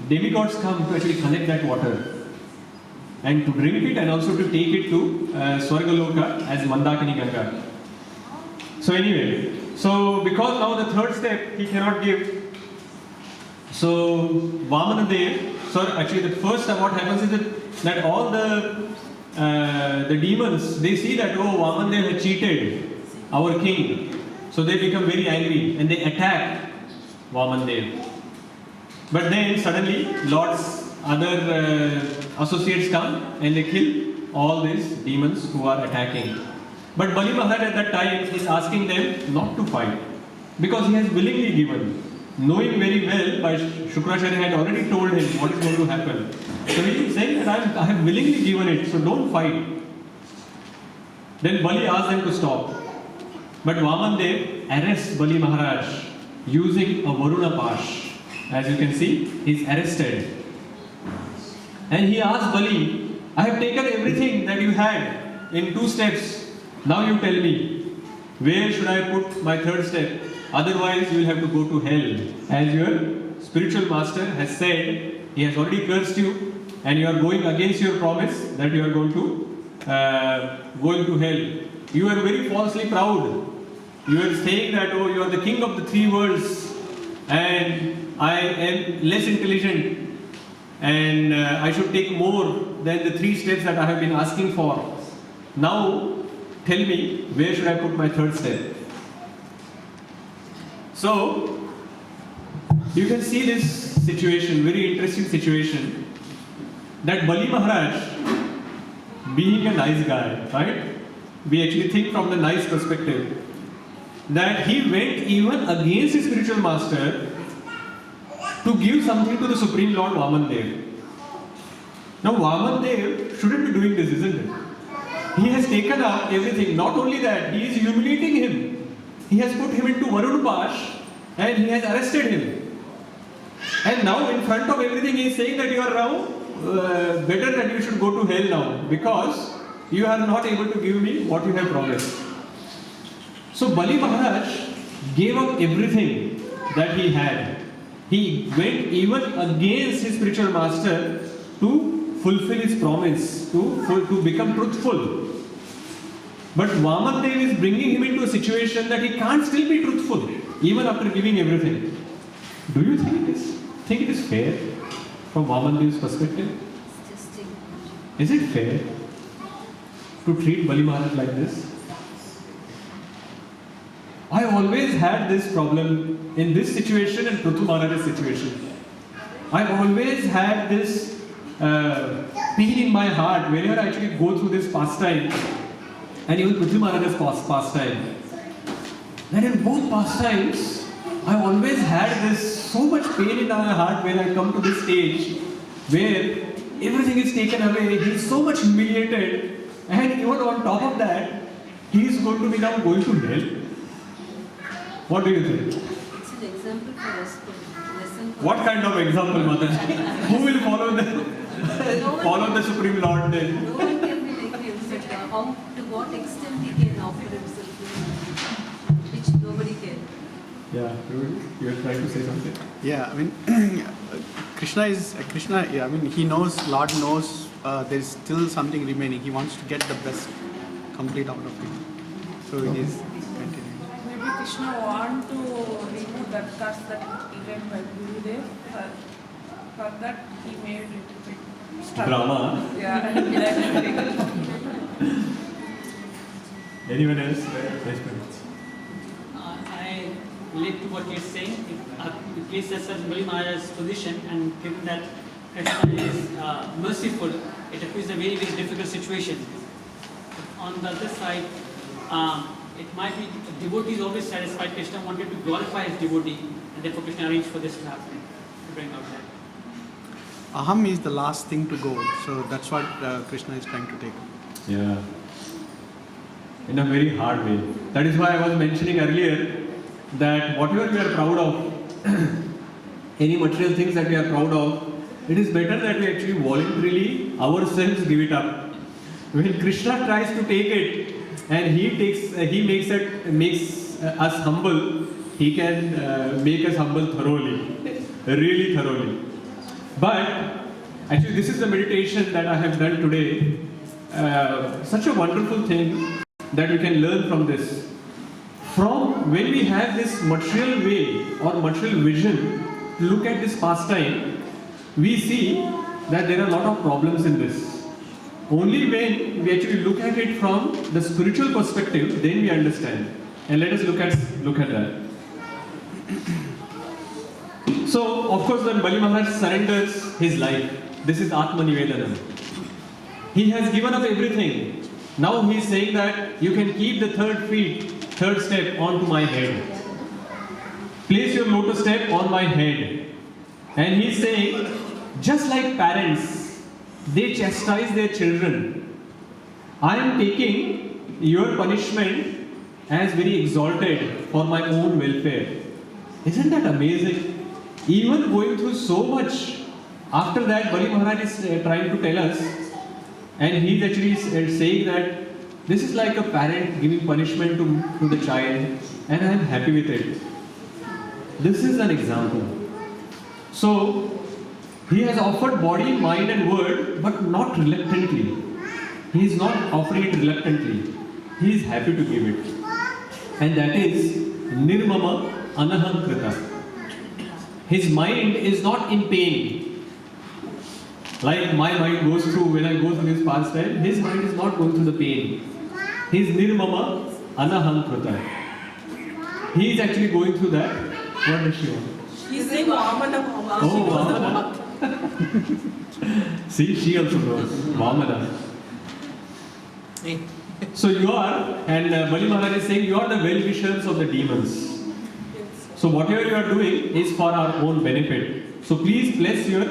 Speaker 1: demigods come to actually collect that water and to drink it, and also to take it to Swargaloka as Mandakini Ganga. So anyway, so because now the 3rd step he cannot give, so Vamanadev, so actually the first what happens is that all the demons, they see that, oh, Vamanadev had cheated our king, so they become very angry and they attack Vamanadev. But then suddenly Lord's other associates come and they kill all these demons who are attacking. But Bali Maharaj at that time is asking them not to fight, because he has willingly given, knowing very well, by Shukracharya had already told him what is going to happen. So he is saying that I have willingly given it, so don't fight. Then Bali asked them to stop. But Vamandev arrests Bali Maharaj using a Varuna Pash. As you can see, he is arrested. And he asked Bali, I have taken everything that you had in 2 steps. Now you tell me, where should I put my 3rd step? Otherwise you will have to go to hell. As your spiritual master has said, he has already cursed you, and you are going against your promise that you are going to hell. You are very falsely proud. You are saying that, oh, you are the king of the 3 worlds, and I am less intelligent, and I should take more than the 3 steps that I have been asking for. Now tell me, where should I put my 3rd step? So you can see this situation, very interesting situation, that Bali Maharaj, being a nice guy, right? We actually think from the nice perspective, that he went even against his spiritual master to give something to the Supreme Lord Vamandev. Now Vamandev shouldn't be doing this, isn't it? He has taken up everything. Not only that, he is humiliating him. He has put him into Varun Pash and he has arrested him. And now in front of everything he is saying that you are now better that you should go to hell now, because you are not able to give me what you have promised. So Bali Maharaj gave up everything that he had. He went even against his spiritual master to fulfill his promise, to become truthful. But Vamandev is bringing him into a situation that he can't still be truthful, even after giving everything. Do you think it is fair from Vamandev's perspective? Is it fair to treat Bali Maharaj like this? I always had this problem in this situation and Prithu Maharaj's situation. I always had this pain in my heart whenever I actually go through this pastime, and even Prithu Maharaj's pastime. That in both pastimes, I always had this so much pain in my heart when I come to this stage where everything is taken away, he is so much humiliated, and even on top of that, he is going to be now going to hell. What do you think?
Speaker 4: It's an example for us, lesson for
Speaker 1: What kind of example, Mataji? Who will follow the Supreme Lord then?
Speaker 4: No one can be like him, but to what extent he can offer himself, which nobody can.
Speaker 1: Yeah, you are trying to say something.
Speaker 6: Yeah, I mean, Krishna. Yeah, I mean, he knows. Lord knows. There is still something remaining. He wants to get the best, complete out of him. So he is continuing.
Speaker 2: Maybe Krishna want to remove that curse that given by Gurudev. For that he made little bit
Speaker 1: Drama.
Speaker 8: Yeah, definitely.
Speaker 1: Anyone else? Yes, please.
Speaker 10: I relate to what you're saying. If placed as such Bali Maharaj's position, and given that Krishna is merciful, it appears a very, very difficult situation. On the other side, it might be devotee is always satisfied. Krishna wanted to glorify his devotee, and therefore Krishna arranged for this to happen, to bring out that.
Speaker 6: Aham is the last thing to go, so that's what Krishna is trying to take.
Speaker 1: Yeah. In a very hard way. That is why I was mentioning earlier that whatever we are proud of, any material things that we are proud of, it is better that we actually voluntarily ourselves give it up. When Krishna tries to take it and he makes us humble, he can make us humble thoroughly, really thoroughly. But actually, this is the meditation that I have done today. Such a wonderful thing that we can learn from this. From when we have this material way or material vision to look at this pastime, we see that there are a lot of problems in this. Only when we actually look at it from the spiritual perspective, then we understand. And let us look at that. So, of course, when Bali Maharaj surrenders his life, this is Atma Nivedanam. He has given up everything. Now he is saying that you can keep the third step onto my head. Place your lotus step on my head. And he is saying, just like parents, they chastise their children. I am taking your punishment as very exalted for my own welfare. Isn't that amazing? Even going through so much, after that Bali Maharaj is trying to tell us, and he is actually saying that this is like a parent giving punishment to the child, and I am happy with it. This is an example. So, he has offered body, mind and word, but not reluctantly. He is not offering it reluctantly. He is happy to give it. And that is Nirmama Anahankrita. His mind is not in pain. Like my mind goes through when I go through this pastime, his mind is not going through the pain. He is Nirmama Anahankrita. He is actually going through that. What does she want?
Speaker 2: He's saying Vamana.
Speaker 1: Oh, Vamana. See, she also knows. Vamana. So you are, and Bali Maharaj is saying, you are the well-wishers of the demons. So whatever you are doing is for our own benefit. So please place your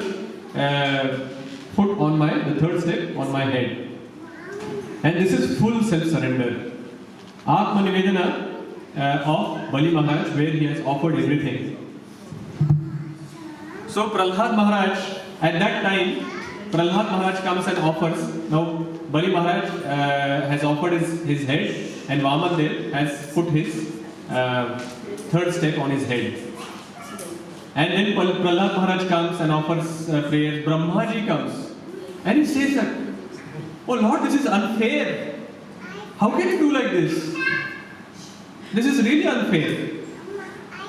Speaker 1: foot on the third step on my head. And this is full self-surrender. Atma Nivedana of Bali Maharaj, where he has offered everything. So Prahlad Maharaj, at that time, Prahlad Maharaj comes and offers. Now Bali Maharaj has offered his head, and Vaman has put his third step on his head. And then Prahlad Maharaj comes and offers prayer. Brahmaji comes and he says that, oh Lord, this is unfair. How can you do like this? This is really unfair.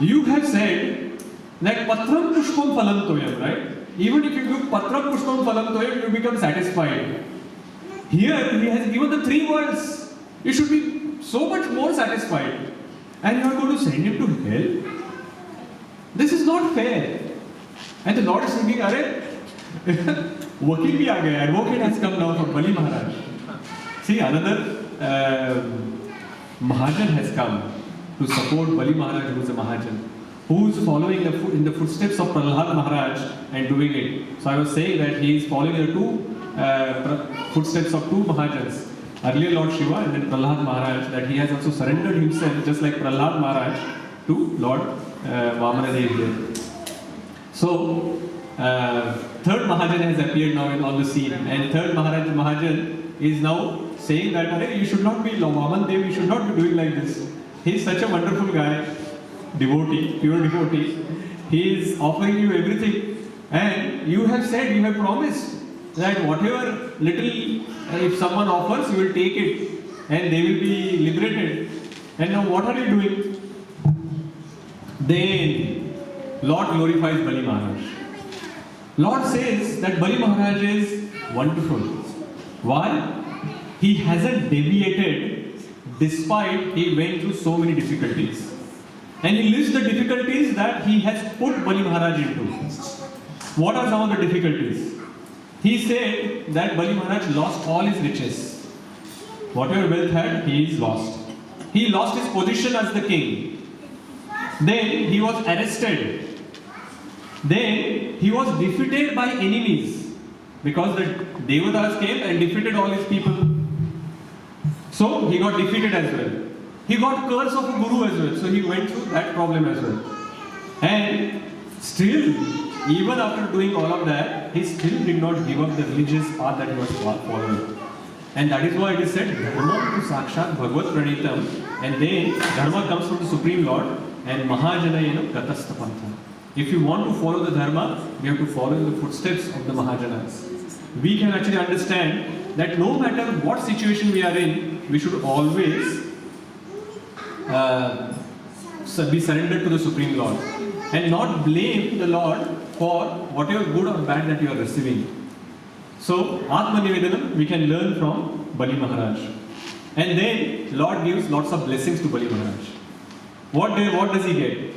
Speaker 1: You have said that Patram Pushpam Phalam Toyam, right? Even if you give Patram Pushpam Phalam Toyam, you become satisfied. Here he has given the 3 words. You should be so much more satisfied. And you are going to send him to hell? This is not fair. And the Lord is thinking, Arre, Vakil bhi aa gaya, advocate has come now from Bali Maharaj. See, another Mahajan has come to support Bali Maharaj, who is a Mahajan, who is following in the footsteps of Prahlad Maharaj and doing it. So I was saying that he is following the footsteps of 2 Mahajans. Earlier Lord Shiva and then Prahlad Maharaj, that he has also surrendered himself just like Prahlad Maharaj to Lord Vamana Dev here. So, third Mahajan has appeared now on the scene, and third Mahajan is now saying that you should not be Vaman Dev, you should not be doing like this. He is such a wonderful guy, devotee, pure devotee. He is offering you everything, and you have said, you have promised that whatever little, if someone offers, you will take it, and they will be liberated. And now what are you doing? Then Lord glorifies Bali Maharaj. Lord says that Bali Maharaj is wonderful. Why? He hasn't deviated despite he went through so many difficulties. And he lists the difficulties that he has put Bali Maharaj into. What are some of the difficulties? He said that Bali Maharaj lost all his riches. Whatever wealth had, he is lost. He lost his position as the king. Then he was arrested. Then he was defeated by enemies because the Devatas came and defeated all his people. So he got defeated as well. He got curse of a guru as well. So he went through that problem as well. And still, even after doing all of that, he still did not give up the religious path that he was following. And that is why it is said, Dharma to Sakshat Bhagavad Pranitam. And then Dharma comes from the Supreme Lord and Mahajanayana Gatastapantha. If you want to follow the Dharma, we have to follow in the footsteps of the Mahajanas. We can actually understand that no matter what situation we are in, we should always be surrendered to the Supreme Lord and not blame the Lord for whatever good or bad that you are receiving. So, Atma Nivedanam we can learn from Bali Maharaj. And then Lord gives lots of blessings to Bali Maharaj. What does he get?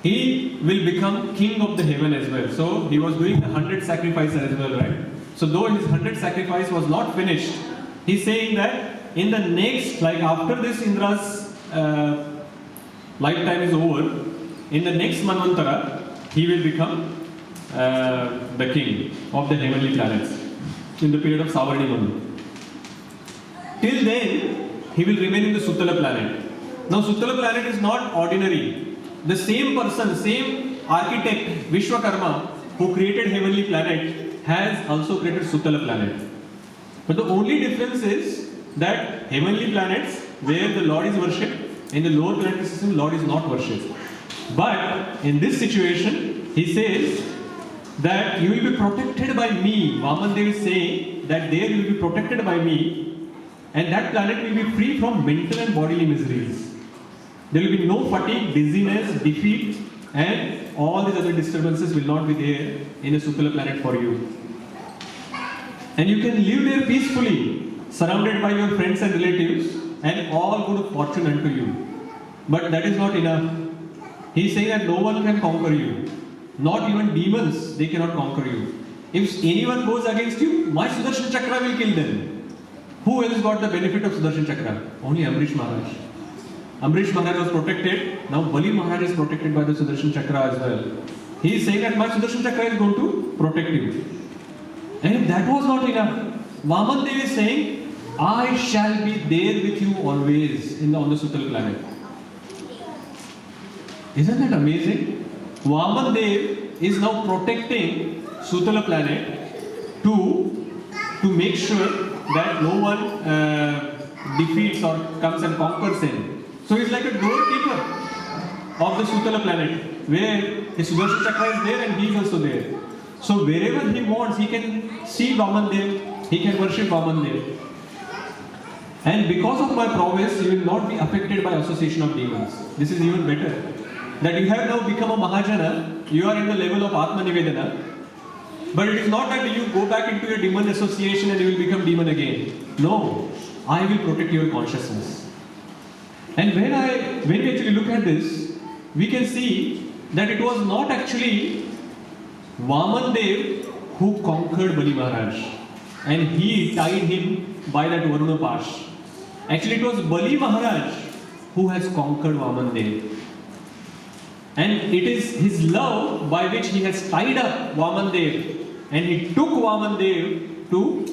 Speaker 1: He will become king of the heaven as well. So, he was doing the 100 sacrifices as well, right? So, though his 100 sacrifice was not finished, he's saying that in the next, like after this Indra's lifetime is over, in the next Manvantara, he will become the king of the heavenly planets in the period of Savarni Manu. Till then, he will remain in the Suttala planet. Now, Suttala planet is not ordinary. The same person, same architect, Vishwakarma, who created heavenly planet, has also created Suttala planet. But the only difference is that heavenly planets, where the Lord is worshipped, in the lower planetary system, Lord is not worshipped. But in this situation, he says that you will be protected by me. Vaman Dev is saying that there you will be protected by me, and that planet will be free from mental and bodily miseries. There will be no fatigue, dizziness, defeat, and all these other disturbances will not be there in a Suttala planet for you. And you can live there peacefully, surrounded by your friends and relatives, and all good fortune unto you. But that is not enough. He is saying that no one can conquer you. Not even demons, they cannot conquer you. If anyone goes against you, my Sudarshan Chakra will kill them. Who else got the benefit of Sudarshan Chakra? Only Amrish Maharaj. Amrish Maharaj was protected. Now Bali Maharaj is protected by the Sudarshan Chakra as well. He is saying that my Sudarshan Chakra is going to protect you. And that was not enough. Vaman Dev is saying, I shall be there with you always on the Suttala planet. Isn't that amazing? Vaman Dev is now protecting Suttala planet to make sure that no one defeats or comes and conquers him. So he's like a doorkeeper of the Suttala planet, where his Sudarshan Chakra is there and he is also there. So wherever he wants, he can see Vaman Dev, he can worship Vaman Dev. And because of my prowess, you will not be affected by association of demons. This is even better. That you have now become a Mahajana, you are in the level of Atma Nivedanam. But it is not that you go back into your demon association and you will become demon again. No, I will protect your consciousness. And when we actually look at this, we can see that it was not actually Vaman Dev who conquered Bali Maharaj and he tied him by that Varuna Pash. Actually, it was Bali Maharaj who has conquered Vaman Dev. And it is his love by which he has tied up Vaman Dev and he took Vaman Dev to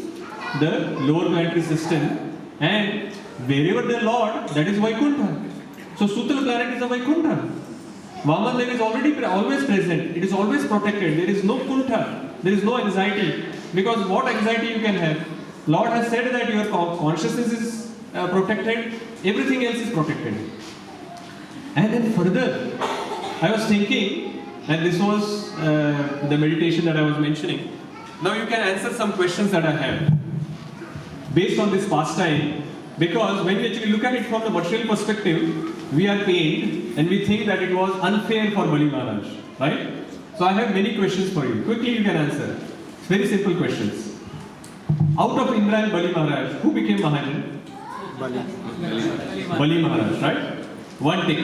Speaker 1: the lower planetary system, and wherever the Lord, that is Vaikuntha. So Suttala planet is a Vaikuntha. Vaman Dev is always present. It is always protected. There is no kuntha. There is no anxiety. Because what anxiety you can have? Lord has said that your consciousness is protected. Everything else is protected. And then further, I was thinking, and this was the meditation that I was mentioning. Now you can answer some questions that I have based on this pastime. Because when we actually look at it from the material perspective, we are pained and we think that it was unfair for Bali Maharaj, right? So I have many questions for you. Quickly you can answer. Very simple questions. Out of Indra and Bali Maharaj, who became Mahajan? Bali Maharaj, right? One tick.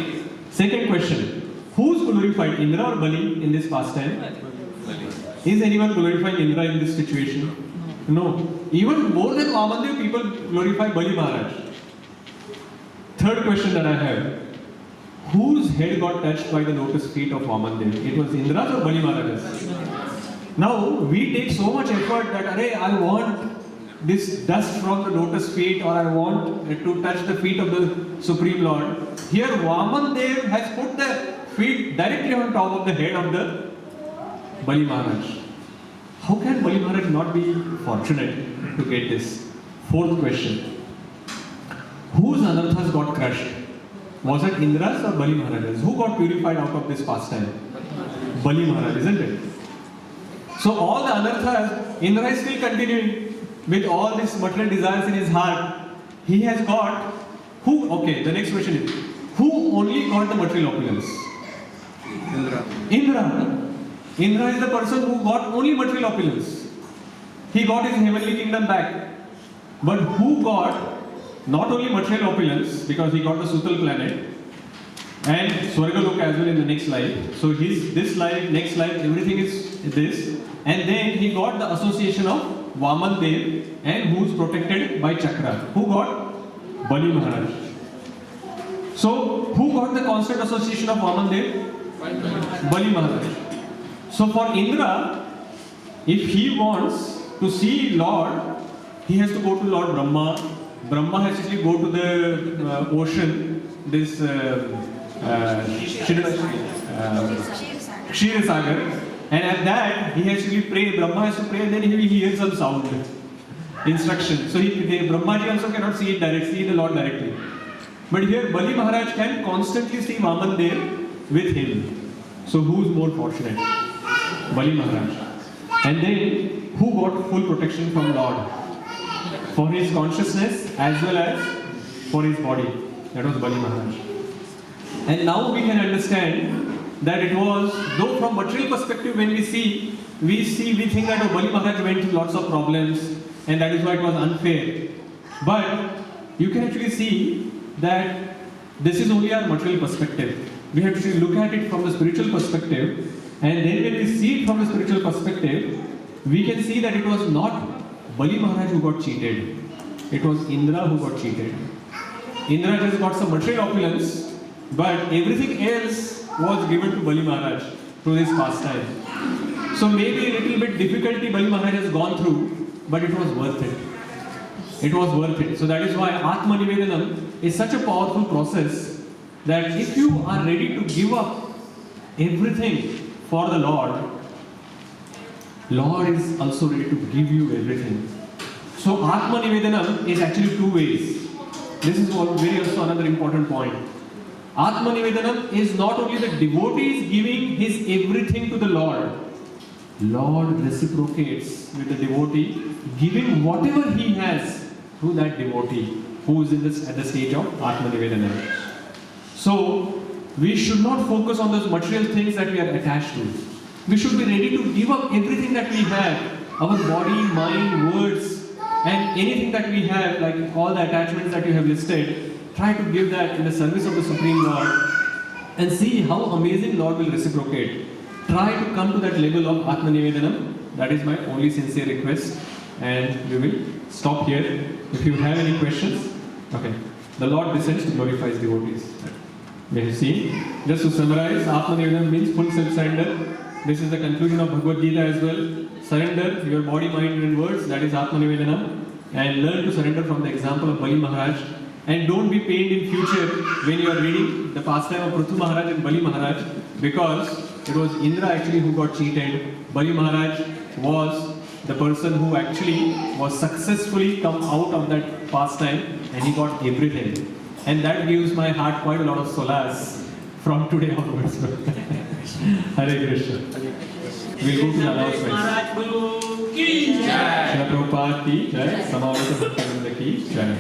Speaker 1: Second question. Who's glorified, Indra or Bali in this pastime? Is anyone glorifying Indra in this situation? No. Even more than Vamandev, people glorify Bali Maharaj. Third question that I have. Whose head got touched by the lotus feet of Vamandev? It was Indra's or Bali Maharaj's? Now, we take so much effort that, I want this dust from the lotus feet, or I want to touch the feet of the Supreme Lord. Here, Vamandev has put the feet directly on top of the head of the Bali Maharaj. How can Bali Maharaj not be fortunate to get this? Fourth question. Whose anarthas got crushed? Was it Indra's or Bali Maharaj's? Who got purified out of this pastime? Bali Maharaj, isn't it? So all the anarthas, Indra is still continuing with all these material desires in his heart. He has got, who, okay, the next question is, who only got the material opulence? Indra. Indra is the person who got only material opulence. He got his heavenly kingdom back. But who got not only material opulence, because he got the Sutal planet, and Swargalok as well in the next life. So this life, next life, everything is this. And then he got the association of Vamandev, and who's protected by Chakra. Who got? Bali Maharaj. So who got the constant association of Vamandev? Bali Maharaj. So for Indra, if he wants to see Lord, he has to go to Lord Brahma. Brahma has to actually go to the ocean, this Kshira Sagar, and at that he has to pray. Brahma has to pray, and then he will hear some sound, instruction. So Brahmaji also cannot see the Lord directly. But here Bali Maharaj can constantly see Vamandev with him. So who's more fortunate? Bali Maharaj. And then who got full protection from Lord? For his consciousness as well as for his body. That was Bali Maharaj. And now we can understand that it was, though from material perspective when we think that Bali Maharaj went through lots of problems and that is why it was unfair. But you can actually see that this is only our material perspective. We have to look at it from the spiritual perspective, and then when we see it from the spiritual perspective, we can see that it was not Bali Maharaj who got cheated. It was Indra who got cheated. Indra just got some material opulence, but everything else was given to Bali Maharaj through this pastime. So maybe a little bit difficulty Bali Maharaj has gone through, but it was worth it. It was worth it. So that is why Atma Nivedanam is such a powerful process that if you are ready to give up everything for the Lord, Lord is also ready to give you everything. So Atma Nivedanam is actually two ways. This is very also another important point. Atma Nivedanam is not only the devotee is giving his everything to the Lord. Lord reciprocates with the devotee, giving whatever he has to that devotee who is at the stage of Atma Nivedanam. So we should not focus on those material things that we are attached to. We should be ready to give up everything that we have, our body, mind, words, and anything that we have, like all the attachments that you have listed. Try to give that in the service of the Supreme Lord and see how amazing Lord will reciprocate. Try to come to that level of Atma Nivedanam. That is my only sincere request, and we will stop here. If you have any questions, okay. The Lord descends to glorify His devotees. May you see. Just to summarize, Atma Nivedanam means full self-surrender. This is the conclusion of Bhagavad Gita as well. Surrender your body, mind and words, that is Atma Nivedanam. And learn to surrender from the example of Bali Maharaj. And don't be pained in future when you are reading the pastime of Prithu Maharaj and Bali Maharaj, because it was Indra actually who got cheated. Bali Maharaj was the person who actually was successfully come out of that pastime and he got everything. And that gives my heart quite a lot of solace from today onwards. Hare Krishna. We'll go to the announcements.
Speaker 10: Maharaj Guru Ki Jai.
Speaker 1: Srila Prabhupada Ki Jai. Samaveta Bhaktivinoda Ki Jai.